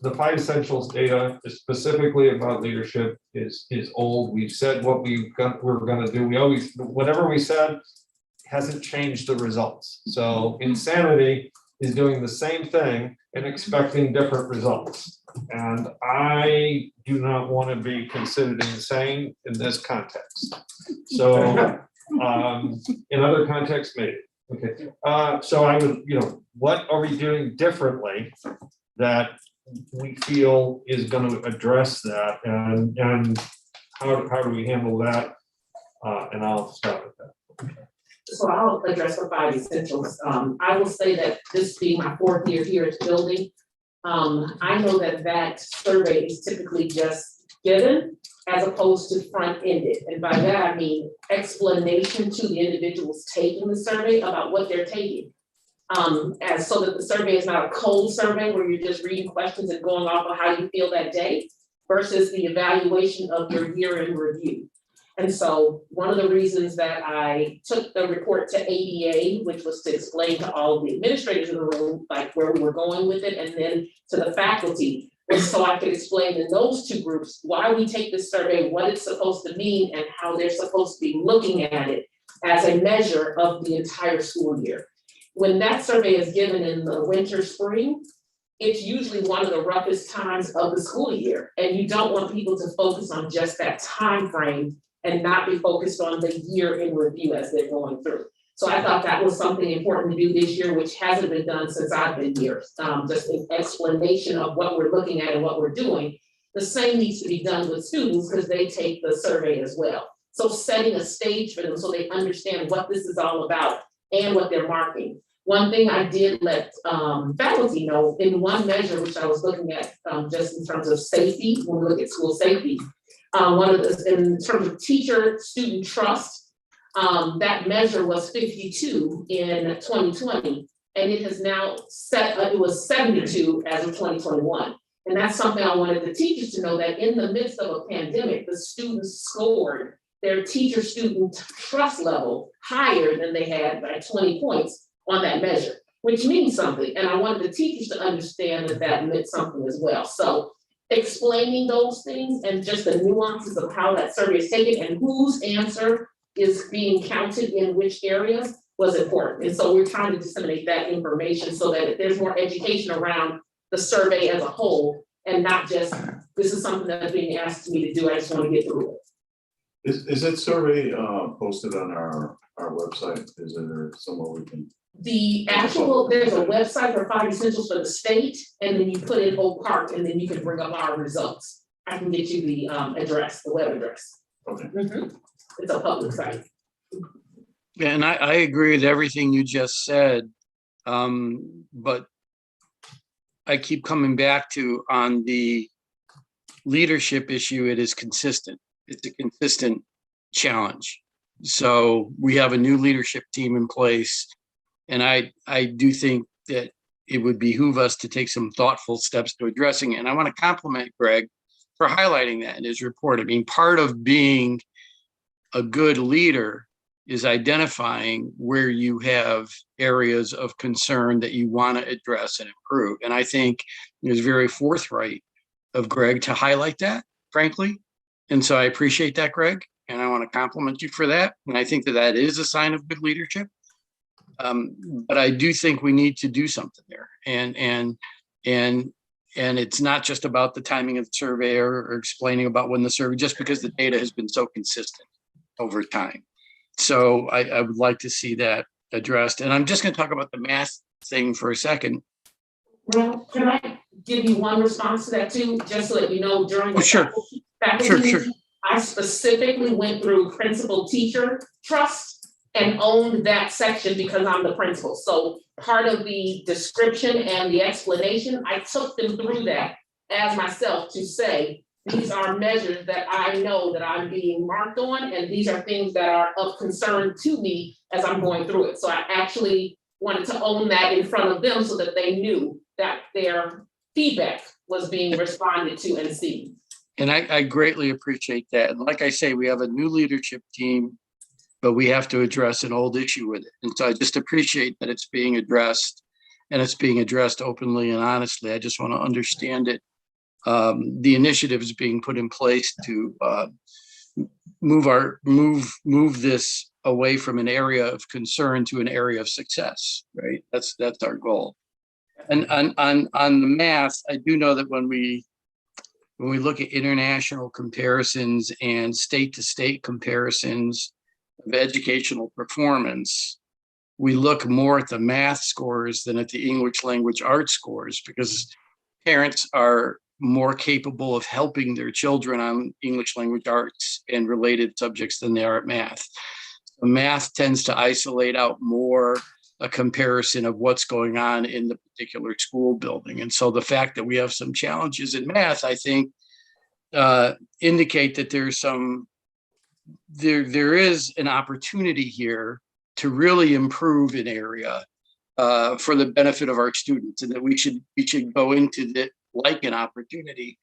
the 5 essentials data is specifically about leadership is old. We've said what we're gonna do. We always, whatever we said hasn't changed the results. So insanity is doing the same thing and expecting different results. And I do not want to be considered insane in this context. So in other contexts, maybe. Okay. So I would, what are we doing differently that we feel is going to address that, and how do we handle that? And I'll stop at that. So I'll address the 5 essentials. I will say that this being my 4th year here at the building, I know that survey is typically just given as opposed to front-ended. And by that, I mean explanation to the individuals taking the survey about what they're taking. As so that the survey is not a cold survey where you're just reading questions and going off of how you feel that day versus the evaluation of your year in review. And so one of the reasons that I took the report to ADA, which was to explain to all of the administrators in the room, like where we were going with it, and then to the faculty, was so I could explain in those 2 groups why we take this survey, what it's supposed to mean, and how they're supposed to be looking at it as a measure of the entire school year. When that survey is given in the winter, spring, it's usually one of the roughest times of the school year. And you don't want people to focus on just that time frame and not be focused on the year in review as they're going through. So I thought that was something important to do this year, which hasn't been done since I've been here. Just an explanation of what we're looking at and what we're doing. The same needs to be done with students because they take the survey as well. So setting a stage for them so they understand what this is all about and what they're marking. One thing I did let faculty know in one measure, which I was looking at just in terms of safety, when we look at school safety, one of the, in terms of teacher-student trust, that measure was 52 in 2020, and it has now it was 72 as of 2021. And that's something I wanted the teachers to know, that in the midst of a pandemic, the students scored their teacher-student trust level higher than they had by 20 points on that measure, which means something. And I wanted the teachers to understand that that meant something as well. So explaining those things and just the nuances of how that survey is taken and whose answer is being counted in which areas was important. And so we're trying to disseminate that information so that there's more education around the survey as a whole and not just, this is something that's being asked me to do, I just want to get through it. Is that survey posted on our website? Is there somewhere we can? The actual, there's a website for 5 essentials for the state, and then you put in Oak Park, and then you can bring up our results. I can get you the address, the web address. Okay. It's a public site. Yeah, and I agree with everything you just said, but I keep coming back to on the leadership issue, it is consistent. It's a consistent challenge. So we have a new leadership team in place. And I do think that it would behoove us to take some thoughtful steps to addressing it. And I want to compliment Greg for highlighting that in his report. I mean, part of being a good leader is identifying where you have areas of concern that you want to address and improve. And I think it was very forthright of Greg to highlight that, frankly. And so I appreciate that, Greg, and I want to compliment you for that. And I think that that is a sign of good leadership. But I do think we need to do something there, and it's not just about the timing of the survey or explaining about when the survey, just because the data has been so consistent over time. So I would like to see that addressed. And I'm just going to talk about the math thing for a second. Well, can I give you one response to that too, just so that you know during the faculty meeting, I specifically went through principal teacher trust and owned that section because I'm the principal. So part of the description and the explanation, I took them through that as myself to say, these are measures that I know that I'm being marked on, and these are things that are of concern to me as I'm going through it. So I actually wanted to own that in front of them so that they knew that their feedback was being responded to and seen. And I greatly appreciate that. And like I say, we have a new leadership team, but we have to address an old issue with it. And so I just appreciate that it's being addressed. and it's being addressed openly and honestly. I just want to understand it. The initiative is being put in place to move this away from an area of concern to an area of success, right? That's our goal. And on the math, I do know that when we look at international comparisons and state-to-state comparisons of educational performance, we look more at the math scores than at the English language arts scores, because parents are more capable of helping their children on English language arts and related subjects than they are at math. So math tends to isolate out more a comparison of what's going on in the particular school building. And so the fact that we have some challenges in math, I think, indicate that there is an opportunity here to really improve an area for the benefit of our students, and that we should go into it like an opportunity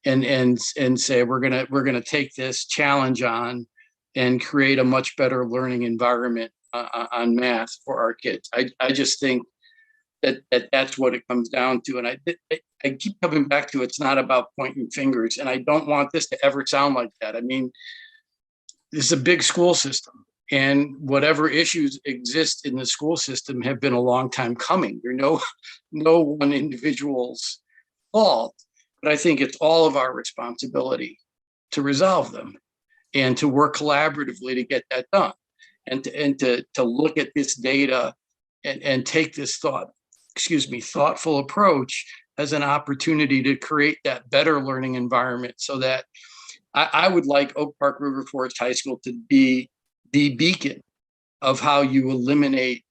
and say we're gonna take this challenge on and create a much better learning environment on math for our kids. I just think that's what it comes down to. And I keep coming back to, it's not about pointing fingers, and I don't want this to ever sound like that. I mean, this is a big school system, and whatever issues exist in the school system have been a long time coming. There's no one individual's fault, but I think it's all of our responsibility to resolve them and to work collaboratively to get that done, and to look at this data and take this thoughtful approach as an opportunity to create that better learning environment, so that I would like Oak Park River Forest High School to be the beacon of how you eliminate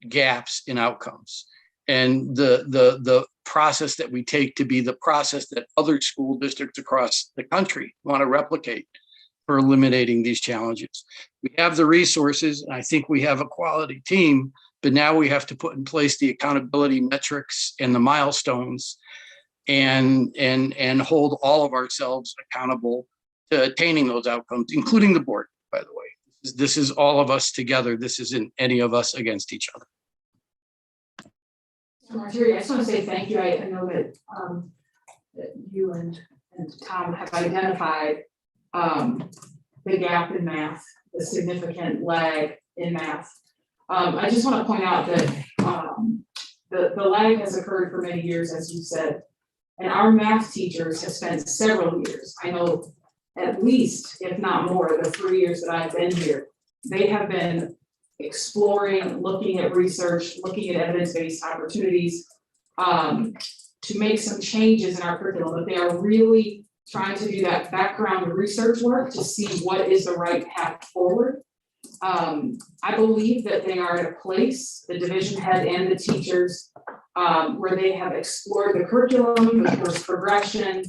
gaps in outcomes, and the process that we take to be the process that other school districts across the country want to replicate for eliminating these challenges. We have the resources, and I think we have a quality team, but now we have to put in place the accountability metrics and the milestones, and hold all of ourselves accountable to attaining those outcomes, including the board, by the way. This is all of us together. This isn't any of us against each other. Marjorie, I just want to say thank you. I know that you and Tom have identified the gap in math, the significant lag in math. I just want to point out that the lag has occurred for many years, as you said, and our math teachers have spent several years, I know at least, if not more, the 3 years that I've been here, they have been exploring, looking at research, looking at evidence-based opportunities to make some changes in our curriculum, but they are really trying to do that background research work to see what is the right path forward. I believe that they are at a place, the division head and the teachers, where they have explored the curriculum, the course progression,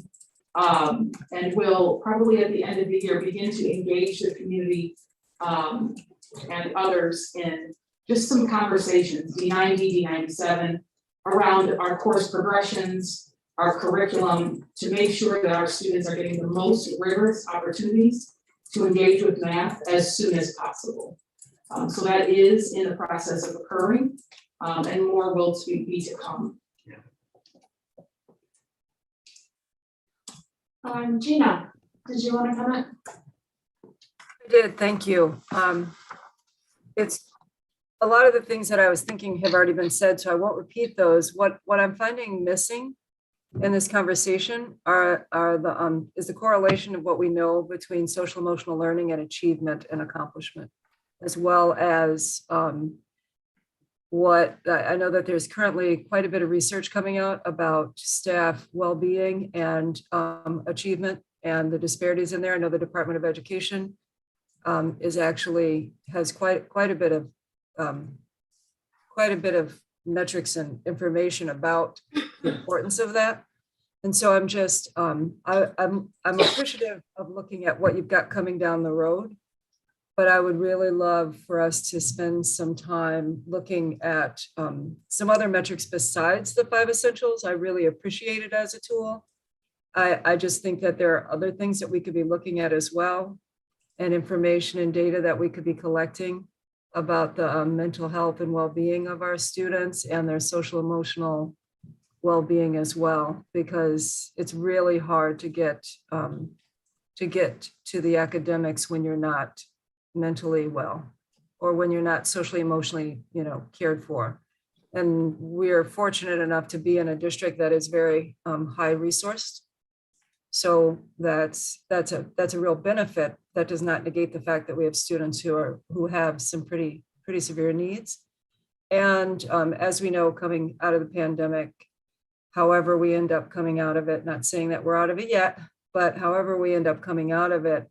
and will probably at the end of the year begin to engage the community and others in just some conversations, D90, D97, around our course progressions, our curriculum, to make sure that our students are getting the most rigorous opportunities to engage with math as soon as possible. So that is in the process of occurring, and more will be to come. Gina, did you want to comment? I did, thank you. It's a lot of the things that I was thinking have already been said, so I won't repeat those. What I'm finding missing in this conversation is the correlation of what we know between social emotional learning and achievement and accomplishment, as well as what I know that there's currently quite a bit of research coming out about staff well-being and achievement and the disparities in there. I know the Department of Education has quite a bit of metrics and information about the importance of that. And so I'm just I'm appreciative of looking at what you've got coming down the road, but I would really love for us to spend some time looking at some other metrics besides the 5 essentials. I really appreciate it as a tool. I just think that there are other things that we could be looking at as well, and information and data that we could be collecting about the mental health and well-being of our students and their social emotional well-being as well, because it's really hard to get to the academics when you're not mentally well, or when you're not socially, emotionally, cared for. And we're fortunate enough to be in a district that is very high resourced. So that's a real benefit. That does not negate the fact that we have students who have some pretty severe needs. And as we know, coming out of the pandemic, however we end up coming out of it, not saying that we're out of it yet, but however we end up coming out of it,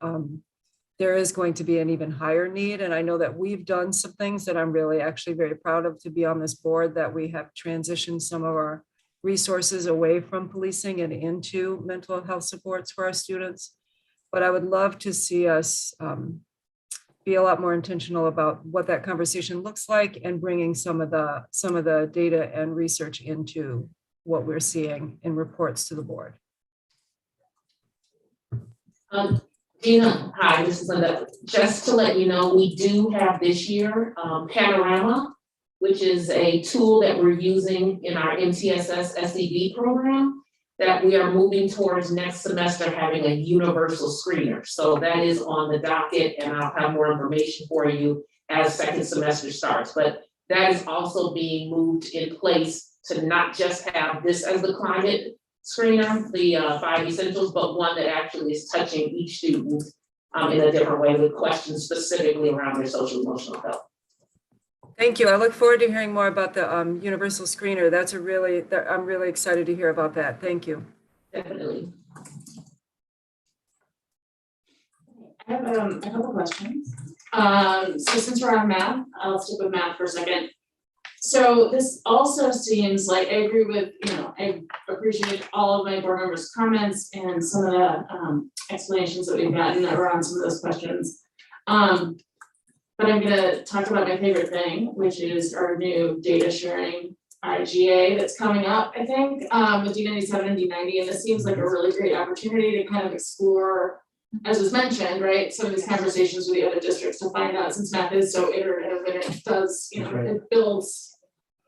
there is going to be an even higher need. And I know that we've done some things that I'm really actually very proud of to be on this board, that we have transitioned some of our resources away from policing and into mental health supports for our students. But I would love to see us be a lot more intentional about what that conversation looks like, and bringing some of the data and research into what we're seeing in reports to the board. Gina, hi, this is Linda. Just to let you know, we do have this year Panorama, which is a tool that we're using in our MTSS SED program, that we are moving towards next semester having a universal screener. So that is on the docket, and I'll have more information for you as second semester starts. But that is also being moved in place to not just have this as the climate screener, the 5 essentials, but one that actually is touching each student in a different way, with questions specifically around their social emotional health. Thank you. I look forward to hearing more about the universal screener. I'm really excited to hear about that. Thank you. Definitely. I have a couple questions. So since we're on math, I'll stick with math for a second. So this also seems like, I agree with, I appreciate all of my board members' comments and some of the explanations that we've gotten around some of those questions. But I'm gonna talk about my favorite thing, which is our new data sharing IGA that's coming up, I think, with D97 and D90, and this seems like a really great opportunity to kind of explore, as was mentioned, right, some of these conversations with the other districts, to find out, since math is so iterative and it does, it builds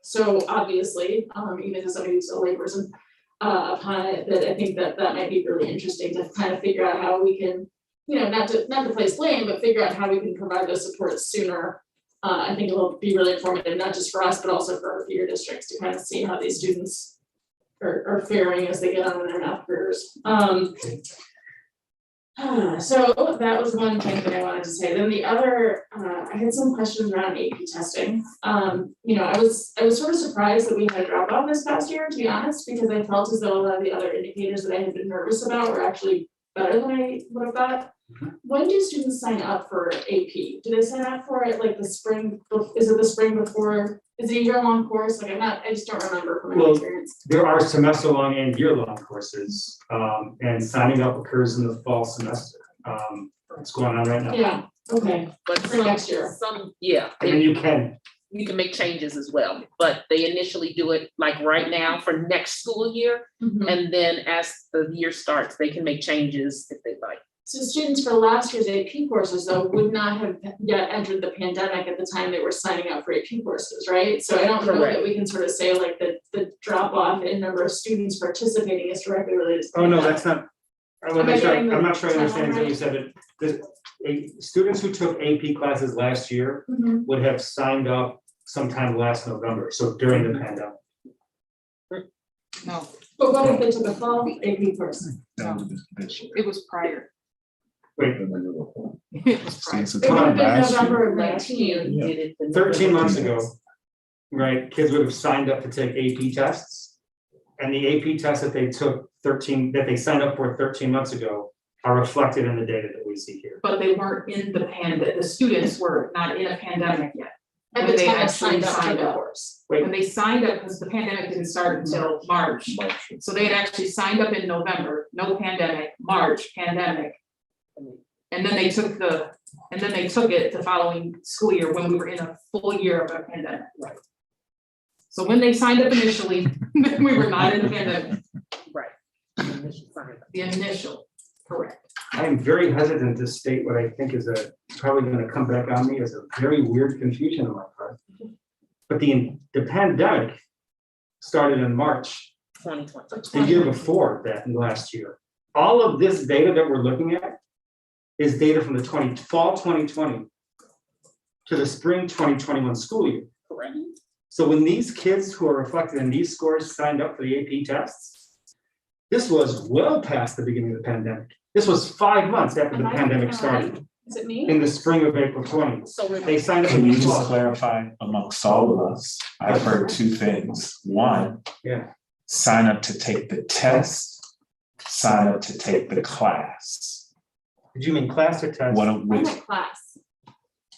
so obviously, even to somebody who's a layperson upon it, that I think that might be really interesting to kind of figure out how we can, not to place blame, but figure out how we can provide those supports sooner. I think it'll be really informative, not just for us, but also for our feeder districts, to kind of see how these students are faring as they get on in their math careers. So that was one thing that I wanted to say. Then the other, I had some questions around AP testing. I was sort of surprised that we had a drop off this past year, to be honest, because I felt as though a lot of the other indicators that I had been nervous about were actually better than I would have thought. When do students sign up for AP? Do they sign up for it like the spring? Is it the spring before? Is it a year-long course? Like I just don't remember from my experience. There are semester-long and year-long courses, and signing up occurs in the fall semester. It's going on right now. Yeah, okay, But for next year. And you can make changes as well, but they initially do it like right now for next school year. And then as the year starts, they can make changes if they like. So students for last year's AP courses though would not have yet entered the pandemic at the time they were signing up for AP courses, right? So I don't know that we can sort of say like the drop off in number of students participating is directly related to. Oh, no, that's not, I'm not sure I understand what you said. Students who took AP classes last year would have signed up sometime last November, so during the pandemic. No. But what if they took a fall AP course? No, it was prior. Wait. It would have been November of 19. 13 months ago, right, kids would have signed up to take AP tests. And the AP tests that they took that they signed up for 13 months ago are reflected in the data that we see here. But they weren't in the pandemic, the students were not in a pandemic yet. At When the they time actually signed up for signed the up. course. When they signed up, because the pandemic didn't start until March. So they had actually signed up in November, no pandemic, March, pandemic. And then they took it the following school year when we were in a full year of a pandemic. Right. So when they signed up initially, we were not in the pandemic. Right. The initial, correct. I am very hesitant to state what I think is probably gonna come back on me as a very weird confusion on my part. But the pandemic started in March, 2020. the year before that, last year. All of this data that we're looking at is data from the fall 2020 to the spring 2021 school year. Correct. So when these kids who are reflected in these scores signed up for the AP tests, this was well past the beginning of the pandemic. This was 5 months after the pandemic started, Is it me? in the spring of April 20. So we're. They signed up. Can you in just fall. clarify amongst all of us? I've heard two things. One, Yeah. sign up to take the test, sign up to take the class. Did you mean class or test? What, I'm which, at class.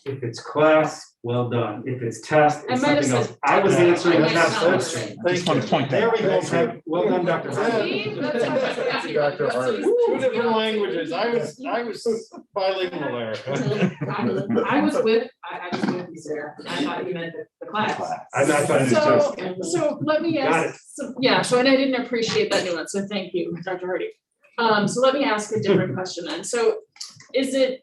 If it's class, well done. If it's test, I it's might have something else. said I was test. answering I the might test not have question. I just want to point that There out. we go, Ted. Well done, Dr. Hardy. See? That's Thank you, Dr. Hart. Two different languages. I was bilingual there. I was with you, Sarah. I thought you meant the class. I'm not trying to just. So let me Got ask, and I didn't appreciate that nuance, so thank you, Dr. Hardy. So let me ask a different question then. So is it,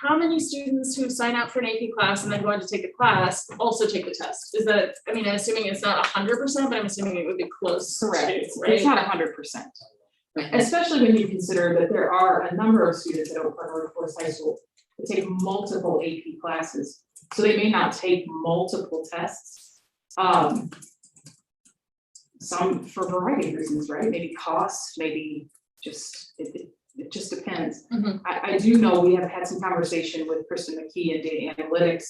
how many students who sign up for an AP class and then go on to take the class also take the test? Is that, I mean, I'm assuming it's not 100%, but I'm assuming it would be close to, Correct. right? It's not 100%. Especially when you consider that there are a number of students at Oak Park Workforce High School that take multiple AP classes. So they may not take multiple tests. Some for a variety of reasons, right? Maybe cost, maybe just, it just depends. I do know we have had some conversation with Kristen McKee in data analytics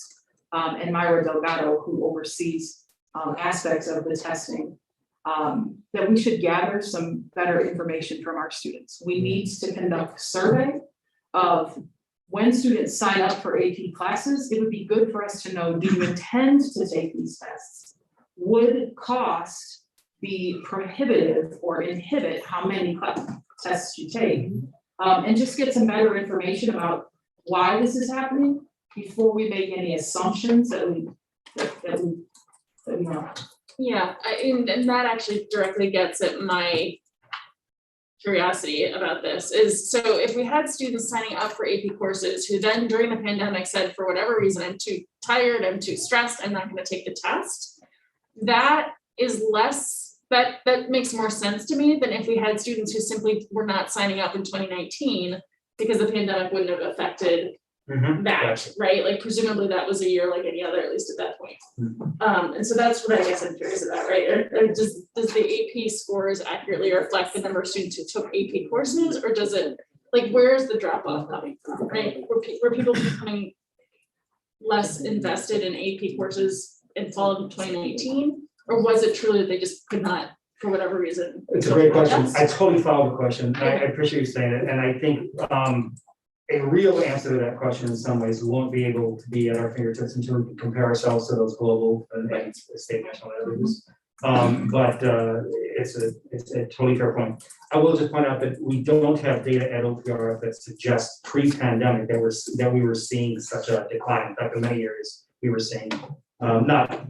and Myra Delgado, who oversees aspects of the testing, that we should gather some better information from our students. We need to conduct a survey of when students sign up for AP classes. It would be good for us to know, do you intend to take these tests? Would cost be prohibitive or inhibit how many tests you take? And just get some better information about why this is happening before we make any assumptions that we know. Yeah, and that actually directly gets at my curiosity about this is, so if we had students signing up for AP courses who then during the pandemic said, for whatever reason, I'm too tired, I'm too stressed, I'm not gonna take the test, that is less, that makes more sense to me than if we had students who simply were not signing up in 2019 because the pandemic wouldn't have affected that, right? Like presumably that was a year like any other, at least at that point. And so that's what I guess I'm curious about, right? Or does the AP scores accurately reflect the number of students who took AP courses, or does it, like, where's the drop off coming from, right? Were people becoming less invested in AP courses in fall of 2019? Or was it truly that they just could not, for whatever reason? It's a great question. I totally follow the question. I appreciate you saying it. And I think a real answer to that question in some ways, we won't be able to be at our fingertips until we can compare ourselves to those global and state national averages. But it's a totally fair point. I will just point out that we don't have data at OPRF that suggests pre-pandemic that we were seeing such a decline. In fact, in many areas we were seeing not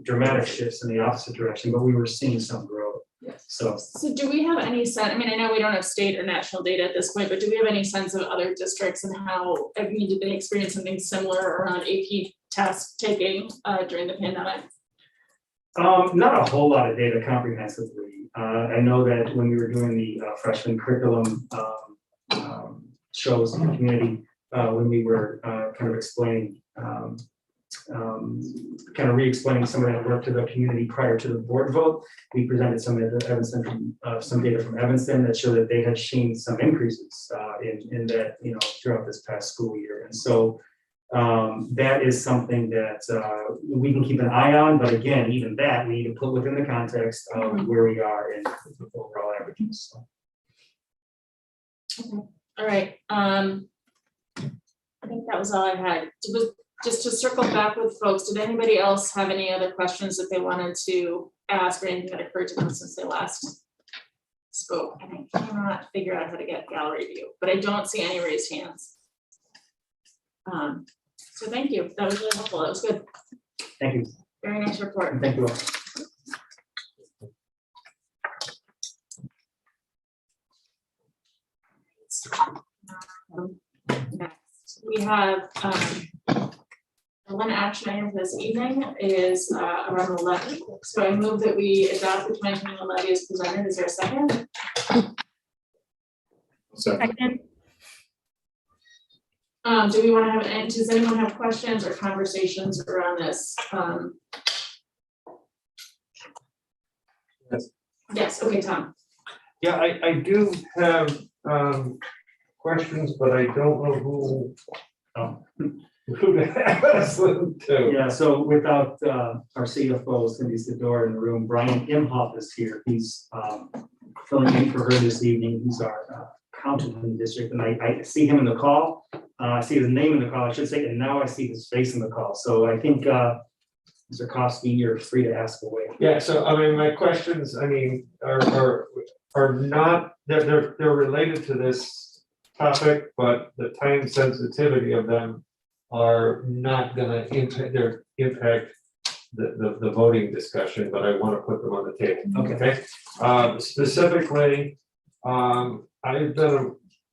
dramatic shifts in the opposite direction, but we were seeing some growth. So do we have any sense, I mean, I know we don't have state or national data at this point, but do we have any sense of other districts and how, I mean, did they experience something similar around AP test taking during the pandemic? Not a whole lot of data comprehensively. I know that when we were doing the freshman curriculum shows in the community, when we were kind of explaining kind of re-explaining some of that work to the community prior to the board vote, we presented some of the Evanston, some data from Evanston that showed that they had seen some increases in that, throughout this past school year. And so that is something that we can keep an eye on, but again, even that we need to put within the context of where we are in the overall averages. So. Okay. All right. I think that was all I had. Just to circle back with folks, did anybody else have any other questions that they wanted to ask or anything that occurred to them since they last spoke? And I cannot figure out how to get gallery view, but I don't see any raised hands. So thank you. That was really helpful. That was good. Thank you. Very nice report. Thank you all. we have, the one action item for this evening is, around the levy. So I move that we adopt the 2021 levy as presented. Is there a second? Second. Do we want to have, and does anyone have questions or conversations around this? Yes. Yes, okay, Tom. Yeah, I do have questions, but I don't know who to ask them to. Yeah, so without our CFO, Cindy Sedor, in the room, Brian Imhoff is here. He's filling in for her this evening. He's our accountant in the district, and I see him in the call. I see his name in the call, I should say, and now I see his face in the call. So I think, Mr. Kosky, you're free to ask away. Yeah, so I mean, my questions, I mean, are not, they're related to this topic, but the time sensitivity of them are not gonna impact the voting discussion, but I want to put them on the table. Okay. Specifically, I've done a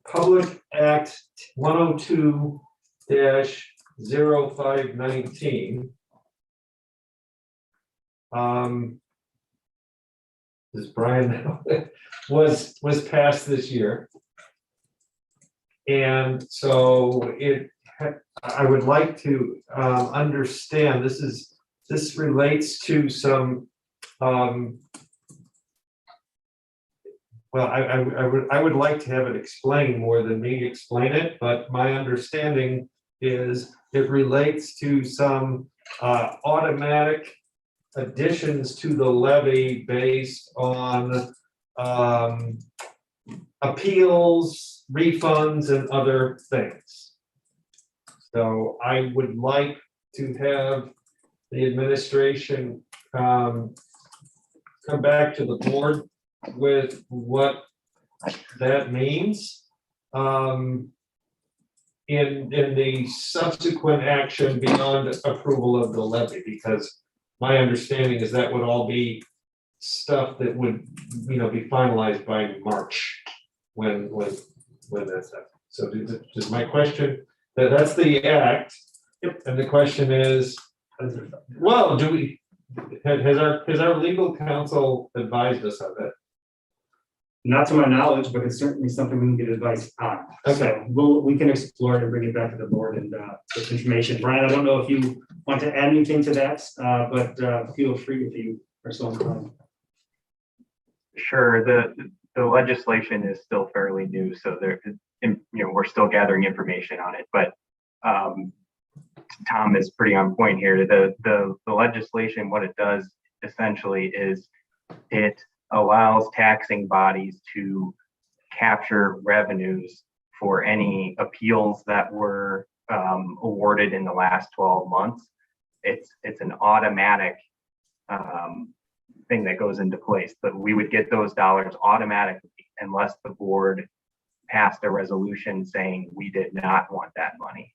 Public Act 102-0519. Does Brian know? was passed this year. And so I would like to understand, this relates to some, well, I would like to have it explained more than me explain it, but my understanding is it relates to some automatic additions to the levy based on appeals, refunds, and other things. So I would like to have the administration come back to the board with what that means in the subsequent action beyond approval of the levy, because my understanding is that would all be stuff that would, be finalized by March when that's up. So does my question, that's the act. Yep. And the question is, well, has our legal counsel advised us of it? Not to my knowledge, but it's certainly something we can get advice on. Okay. So we can explore it and bring it back to the board and get information. Brian, I don't know if you want to add anything to that, but feel free if you are so inclined. Sure. The legislation is still fairly new, so we're still gathering information on it. But Tom is pretty on point here. The legislation, what it does essentially is it allows taxing bodies to capture revenues for any appeals that were awarded in the last 12 months. It's an automatic thing that goes into place, but we would get those dollars automatically unless the board passed a resolution saying we did not want that money.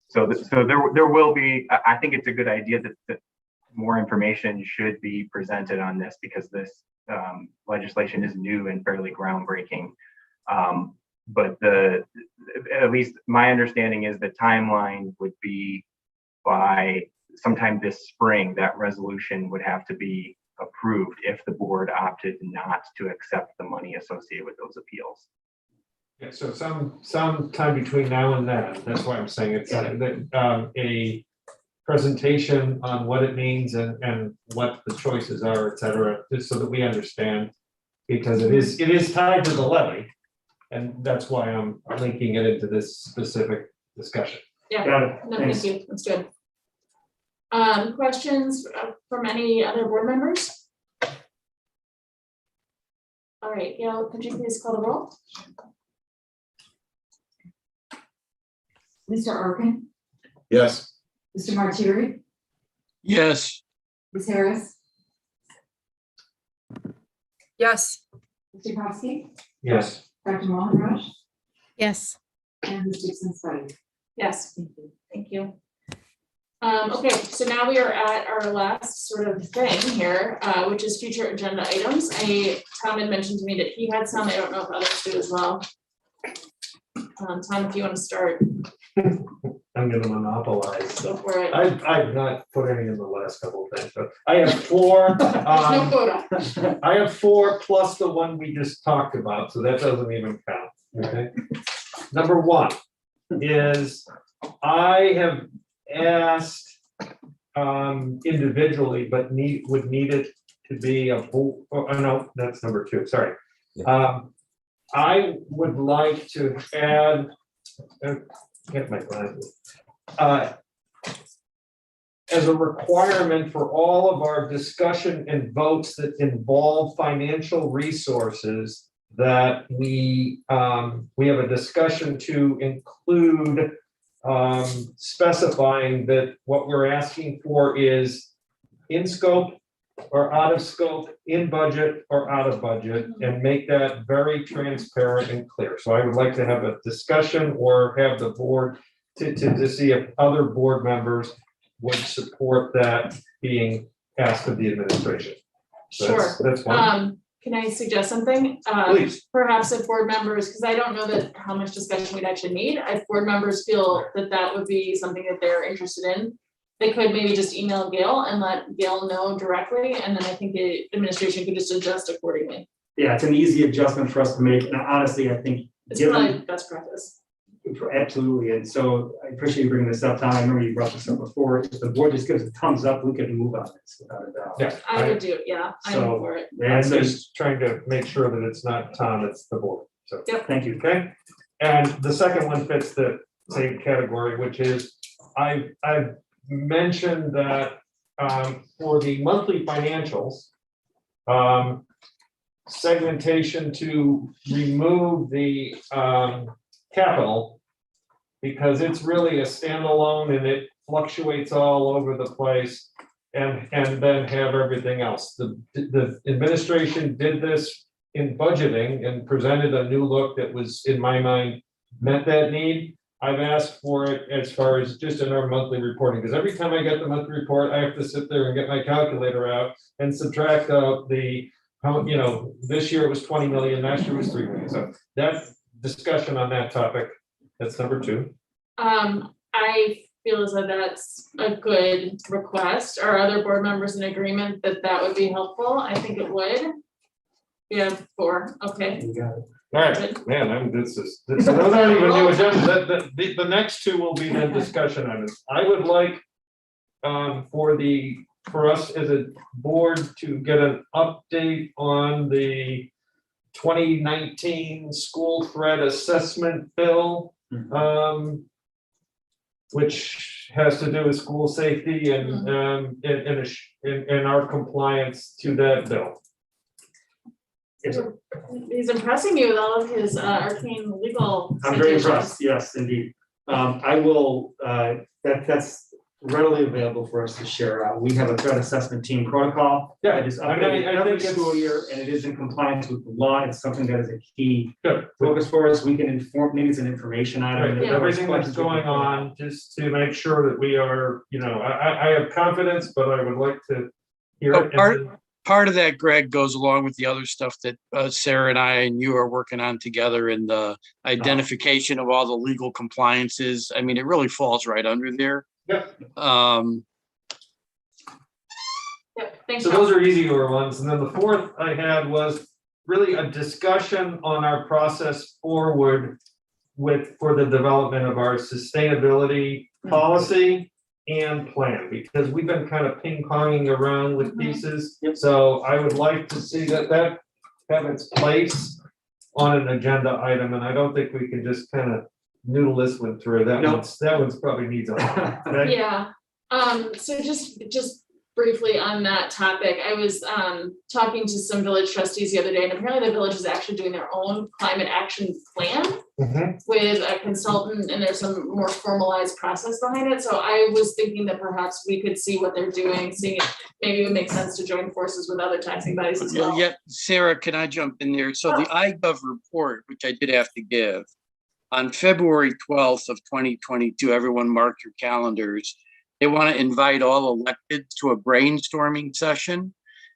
So there will be, I think it's a good idea that more information should be presented on this, because this legislation is new and fairly groundbreaking. But at least my understanding is the timeline would be by sometime this spring, that resolution would have to be approved if the board opted not to accept the money associated with those appeals. Yeah, so some time between now and then, that's why I'm saying it's a presentation on what it means and what the choices are, et cetera, just so that we understand, because it is tied to the levy, and that's why I'm linking it into this specific discussion. Yeah, Got it. no, Thanks. thank you, that's good. Questions from any other board members? All right, Gail, could you please call the roll? Mr. Arkin, Yes. Mr. Martieri, Yes. Ms. Harris, Yes. Mr. Kosky, Yes. Dr. Mohanraj, Yes. and Ms. Dixon Spivey. Yes, thank you. Okay, so now we are at our last sort of thing here, which is future agenda items. Tom had mentioned to me that he had some, I don't know if others do as well. Tom, if you want to start, I'm gonna monopolize. go for it. I've not put any in the last couple of things, but I have four. There's no quota. I have four plus the one we just talked about, so that doesn't even count, okay? Number one is I have asked individually, but would need it to be a oh no, that's number two, sorry. I would like to add, get my glasses. As a requirement for all of our discussion and votes that involve financial resources, that we have a discussion to include specifying that what we're asking for is in scope or out of scope, in budget or out of budget, and make that very transparent and clear. So I would like to have a discussion or have the board to see if other board members would support that being asked of the administration. So Sure. That's one. Can I suggest something? Please. Perhaps if board members, because I don't know that how much discussion we'd actually need, if board members feel that that would be something that they're interested in, they could maybe just email Gail and let Gail know directly, and then I think the administration could just adjust accordingly. Yeah, it's an easy adjustment for us to make, and honestly, I think. It's given- probably best practice. Absolutely, and so I appreciate you bringing this up, Tom. I remember you brought this up before. If the board just gives a thumbs up, we can move on this without a doubt. Yeah, I would do it, yeah, I'm So- for it. I'm just trying to make sure that it's not Tom, it's the board. So, Yep. Thank you. okay. And the second one fits the same category, which is I've mentioned that for the monthly financials, segmentation to remove the capital, because it's really a standalone and it fluctuates all over the place, and then have everything else. The administration did this in budgeting and presented a new look that was, in my mind, met that need. I've asked for it as far as just in our monthly reporting, because every time I get the monthly report, I have to sit there and get my calculator out and subtract out this year it was 20 million, last year was 3 million. So that discussion on that topic, that's number two. I feel as though that's a good request. Are other board members in agreement that that would be helpful? I think it would. Yeah, 4, okay. You got it. All right, man, those aren't even new agenda. The next two will be the discussion items. I would like for us as a board to get an update on the 2019 school threat assessment bill, which has to do with school safety and our compliance to that bill. He's impressing you with all of his arcane legal. I'm very citations. impressed, yes, indeed. I will, that's readily available for us to share out. We have a threat assessment team protocol. Yeah, It is I updated every think school year, and it is in compliance with the law. It's something that is a key focus for us. We can inform, maybe it's an information item. Right, everything that's going on, just to make sure that we are, I have confidence, but I would like to hear it. Part of that, Greg, goes along with the other stuff that Sarah and I and you are working on together in the identification of all the legal compliances. I mean, it really falls right under there. Yep. Thanks. So those are easier ones. And then the fourth I had was really a discussion on our process forward for the development of our sustainability policy and plan, because we've been kind of ping-ponging around with pieces. So I would like to see that have its place on an agenda item, and I don't think we can just kind of noodle this one through. That one's probably needs a lot. Okay? Yeah, so just briefly on that topic, I was talking to some village trustees the other day, and apparently the village is actually doing their own climate action plan with a consultant, and there's some more formalized process behind it. So I was thinking that perhaps we could see what they're doing, seeing if maybe it would make sense to join forces with other taxing bodies as well. Yeah, Sarah, can I jump in there? So the iGov report, which I did have to give, on February 12th of 2022, everyone mark your calendars. They want to invite all electeds to a brainstorming session.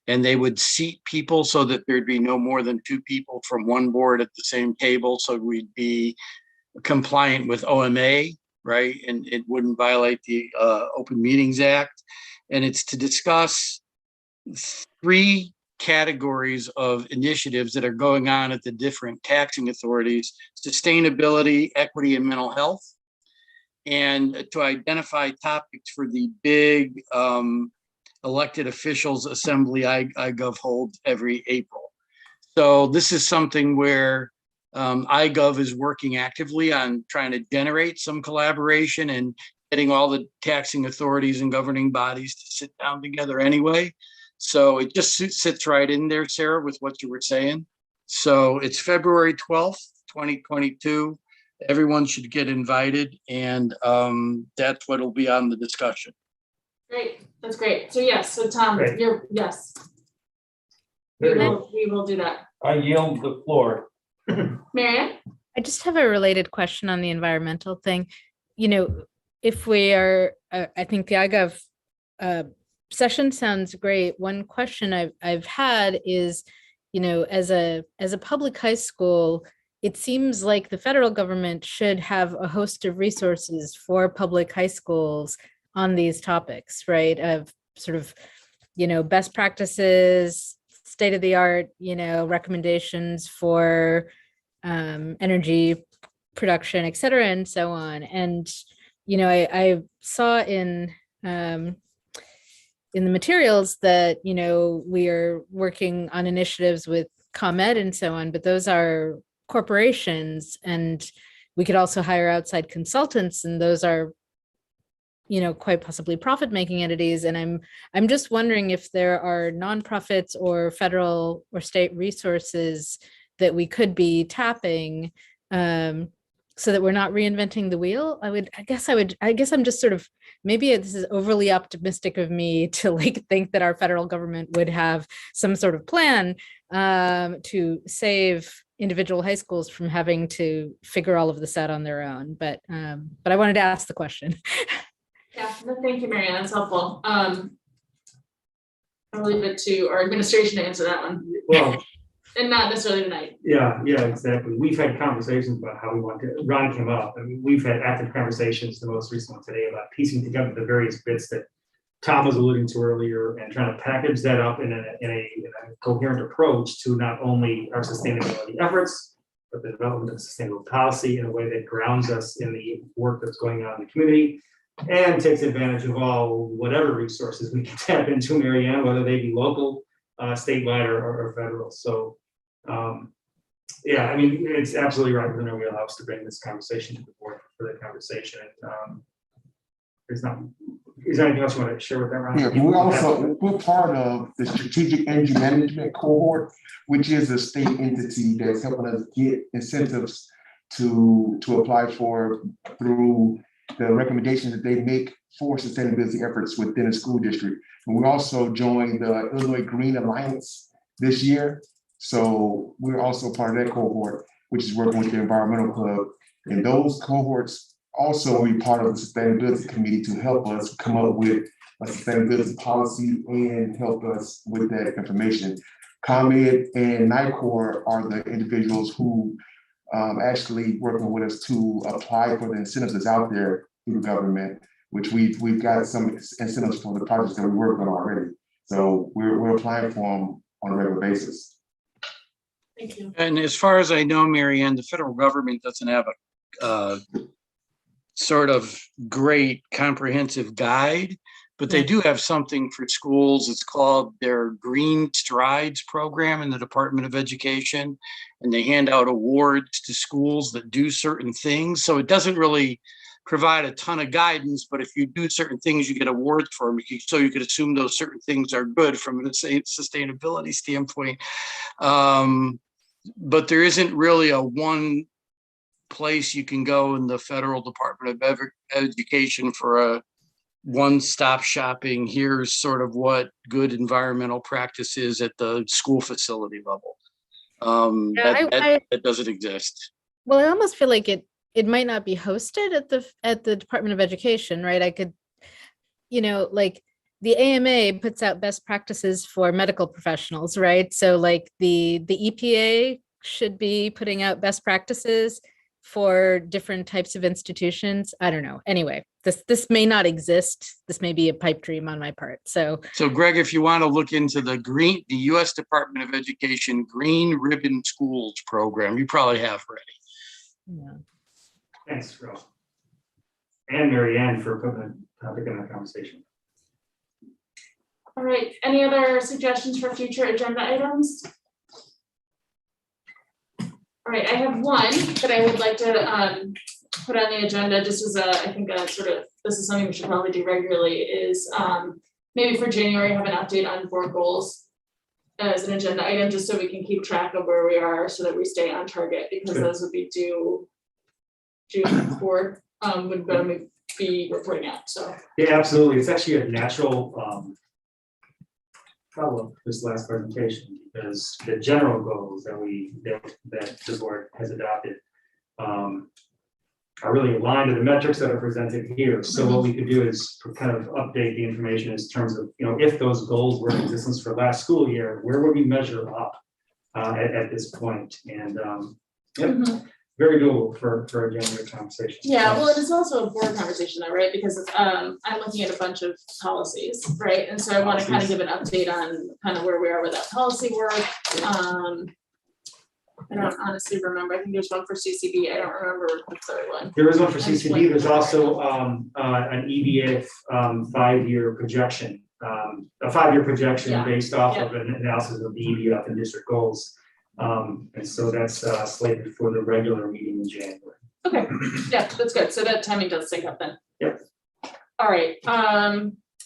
and they would seat people so that there'd be no more than 2 people from one board at the same table. So we'd be compliant with OMA, right? And it wouldn't violate the Open Meetings Act. And it's to discuss 3 categories of initiatives that are going on at the different taxing authorities: sustainability, equity, and mental health, and to identify topics for the big elected officials assembly iGov holds every April. So this is something where iGov is working actively on trying to generate some collaboration and getting all the taxing authorities and governing bodies to sit down together anyway. So it just sits right in there, Sarah, with what you were saying. So it's February 12th, 2022. Everyone should get invited, and that's what'll be on the discussion. Great, that's great. So yes, so Tom, Great. yes. We will do that. I yield the floor. Marianne? I just have a related question on the environmental thing. You know, if we are, I think the iGov session sounds great. One question I've had is, you know, as a public high school, it seems like the federal government should have a host of resources for public high schools on these topics, right? Of sort of, you know, best practices, state of the art, you know, recommendations for energy production, et cetera, and so on. And, you know, I saw in the materials that, you know, we are working on initiatives with ComEd and so on, but those are corporations, and we could also hire outside consultants, and those are, you know, quite possibly profit-making entities. And I'm just wondering if there are nonprofits or federal or state resources that we could be tapping, so that we're not reinventing the wheel. I guess I'm just sort of, maybe this is overly optimistic of me to like think that our federal government would have some sort of plan to save individual high schools from having to figure all of this out on their own. But I wanted to ask the question. Yeah, no, thank you, Marianne, that's helpful. I'll leave it to our administration to answer that one. Well, And not necessarily tonight. yeah, exactly. We've had conversations about how we want to, Ron came up, I mean, we've had active conversations, the most recent one today, about piecing together the various bits that Tom was alluding to earlier and trying to package that up in a coherent approach to not only our sustainability efforts, but the development of sustainable policy in a way that grounds us in the work that's going on in the community and takes advantage of all whatever resources we can tap into, Marianne, whether they be local, statewide, or federal. So yeah, I mean, it's absolutely right within our wheelhouse to bring this conversation to the board for the conversation. Is there anything else you want to share with that, Ron? Yeah, we're part of the Strategic Energy Management Cohort, which is a state entity that's helping us get incentives to apply for through the recommendations that they make for sustainability efforts within a school district. And we also joined the Illinois Green Alliance this year. So we're also part of that cohort, which is working with the Environmental Club. And those cohorts also will be part of the Sustainability Committee to help us come up with a sustainability policy and help us with that information. ComEd and NICOR are the individuals who actually working with us to apply for the incentives that's out there through the government, which we've got some incentives for the projects that we work on already. So we're applying for them on a regular basis. Thank you. And as far as I know, Marianne, the federal government doesn't have a sort of great comprehensive guide, but they do have something for schools. It's called their Green Strides program in the Department of Education, and they hand out awards to schools that do certain things. So it doesn't really provide a ton of guidance, but if you do certain things, you get awards for them. So you could assume those certain things are good from a sustainability standpoint. But there isn't really a one place you can go in the federal Department of Education for a one-stop shopping. Here's sort of what good environmental practice is at the school facility level. That doesn't exist. Well, I almost feel like it might not be hosted at the Department of Education, right? I could, you know, like the AMA puts out best practices for medical professionals, right? So like the EPA should be putting out best practices for different types of institutions. I don't know. Anyway, this may not exist. This may be a pipe dream on my part. So Greg, if you want to look into the U.S. Department of Education Green Ribbon Schools program, you probably have already. yeah. Thanks, Ralph. And Mary Ann for putting the topic in the conversation. All right, any other suggestions for future agenda items? All right, I have one that I would like to put on the agenda just as I think a sort of, this is something we should probably do regularly, is maybe for January have an update on board goals as an agenda item, just so we can keep track of where we are so that we stay on target, because those would be due June 4th, would be reporting out, so. Yeah, absolutely. It's actually a natural follow-up this last presentation, because the general goals that that the board has adopted are really aligned to the metrics that are presented here. So what we could do is kind of update the information in terms of, if those goals were in existence for last school year, where would we measure up at this point? And very doable for a January conversation. Yeah, well, it is also a board conversation though, right? Because I'm looking at a bunch of policies, right? And so I want to kind of give an update on kind of where we are with that policy work. I don't honestly remember. I think there's one for CCB. I don't remember the third one. There is one for CCB. There's also an EDF 5-year projection, a 5-year projection based off of an analysis of the EDF and district goals. And so that's slated for the regular meeting in January. Okay, yeah, that's good. So that timing does sync up then. Yep. All right.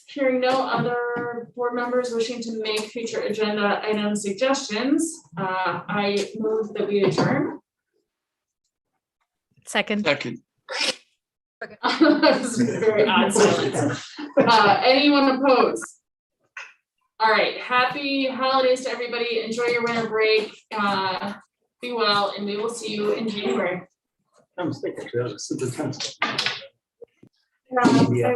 Hearing no other board members wishing to make future agenda item suggestions, I move that we adjourn. Second. That was a very odd silence. Anyone opposed? All right, happy holidays to everybody. Enjoy your winter break. Be well, and we will see you in January. I'm mistaken, that was super tense. Yeah.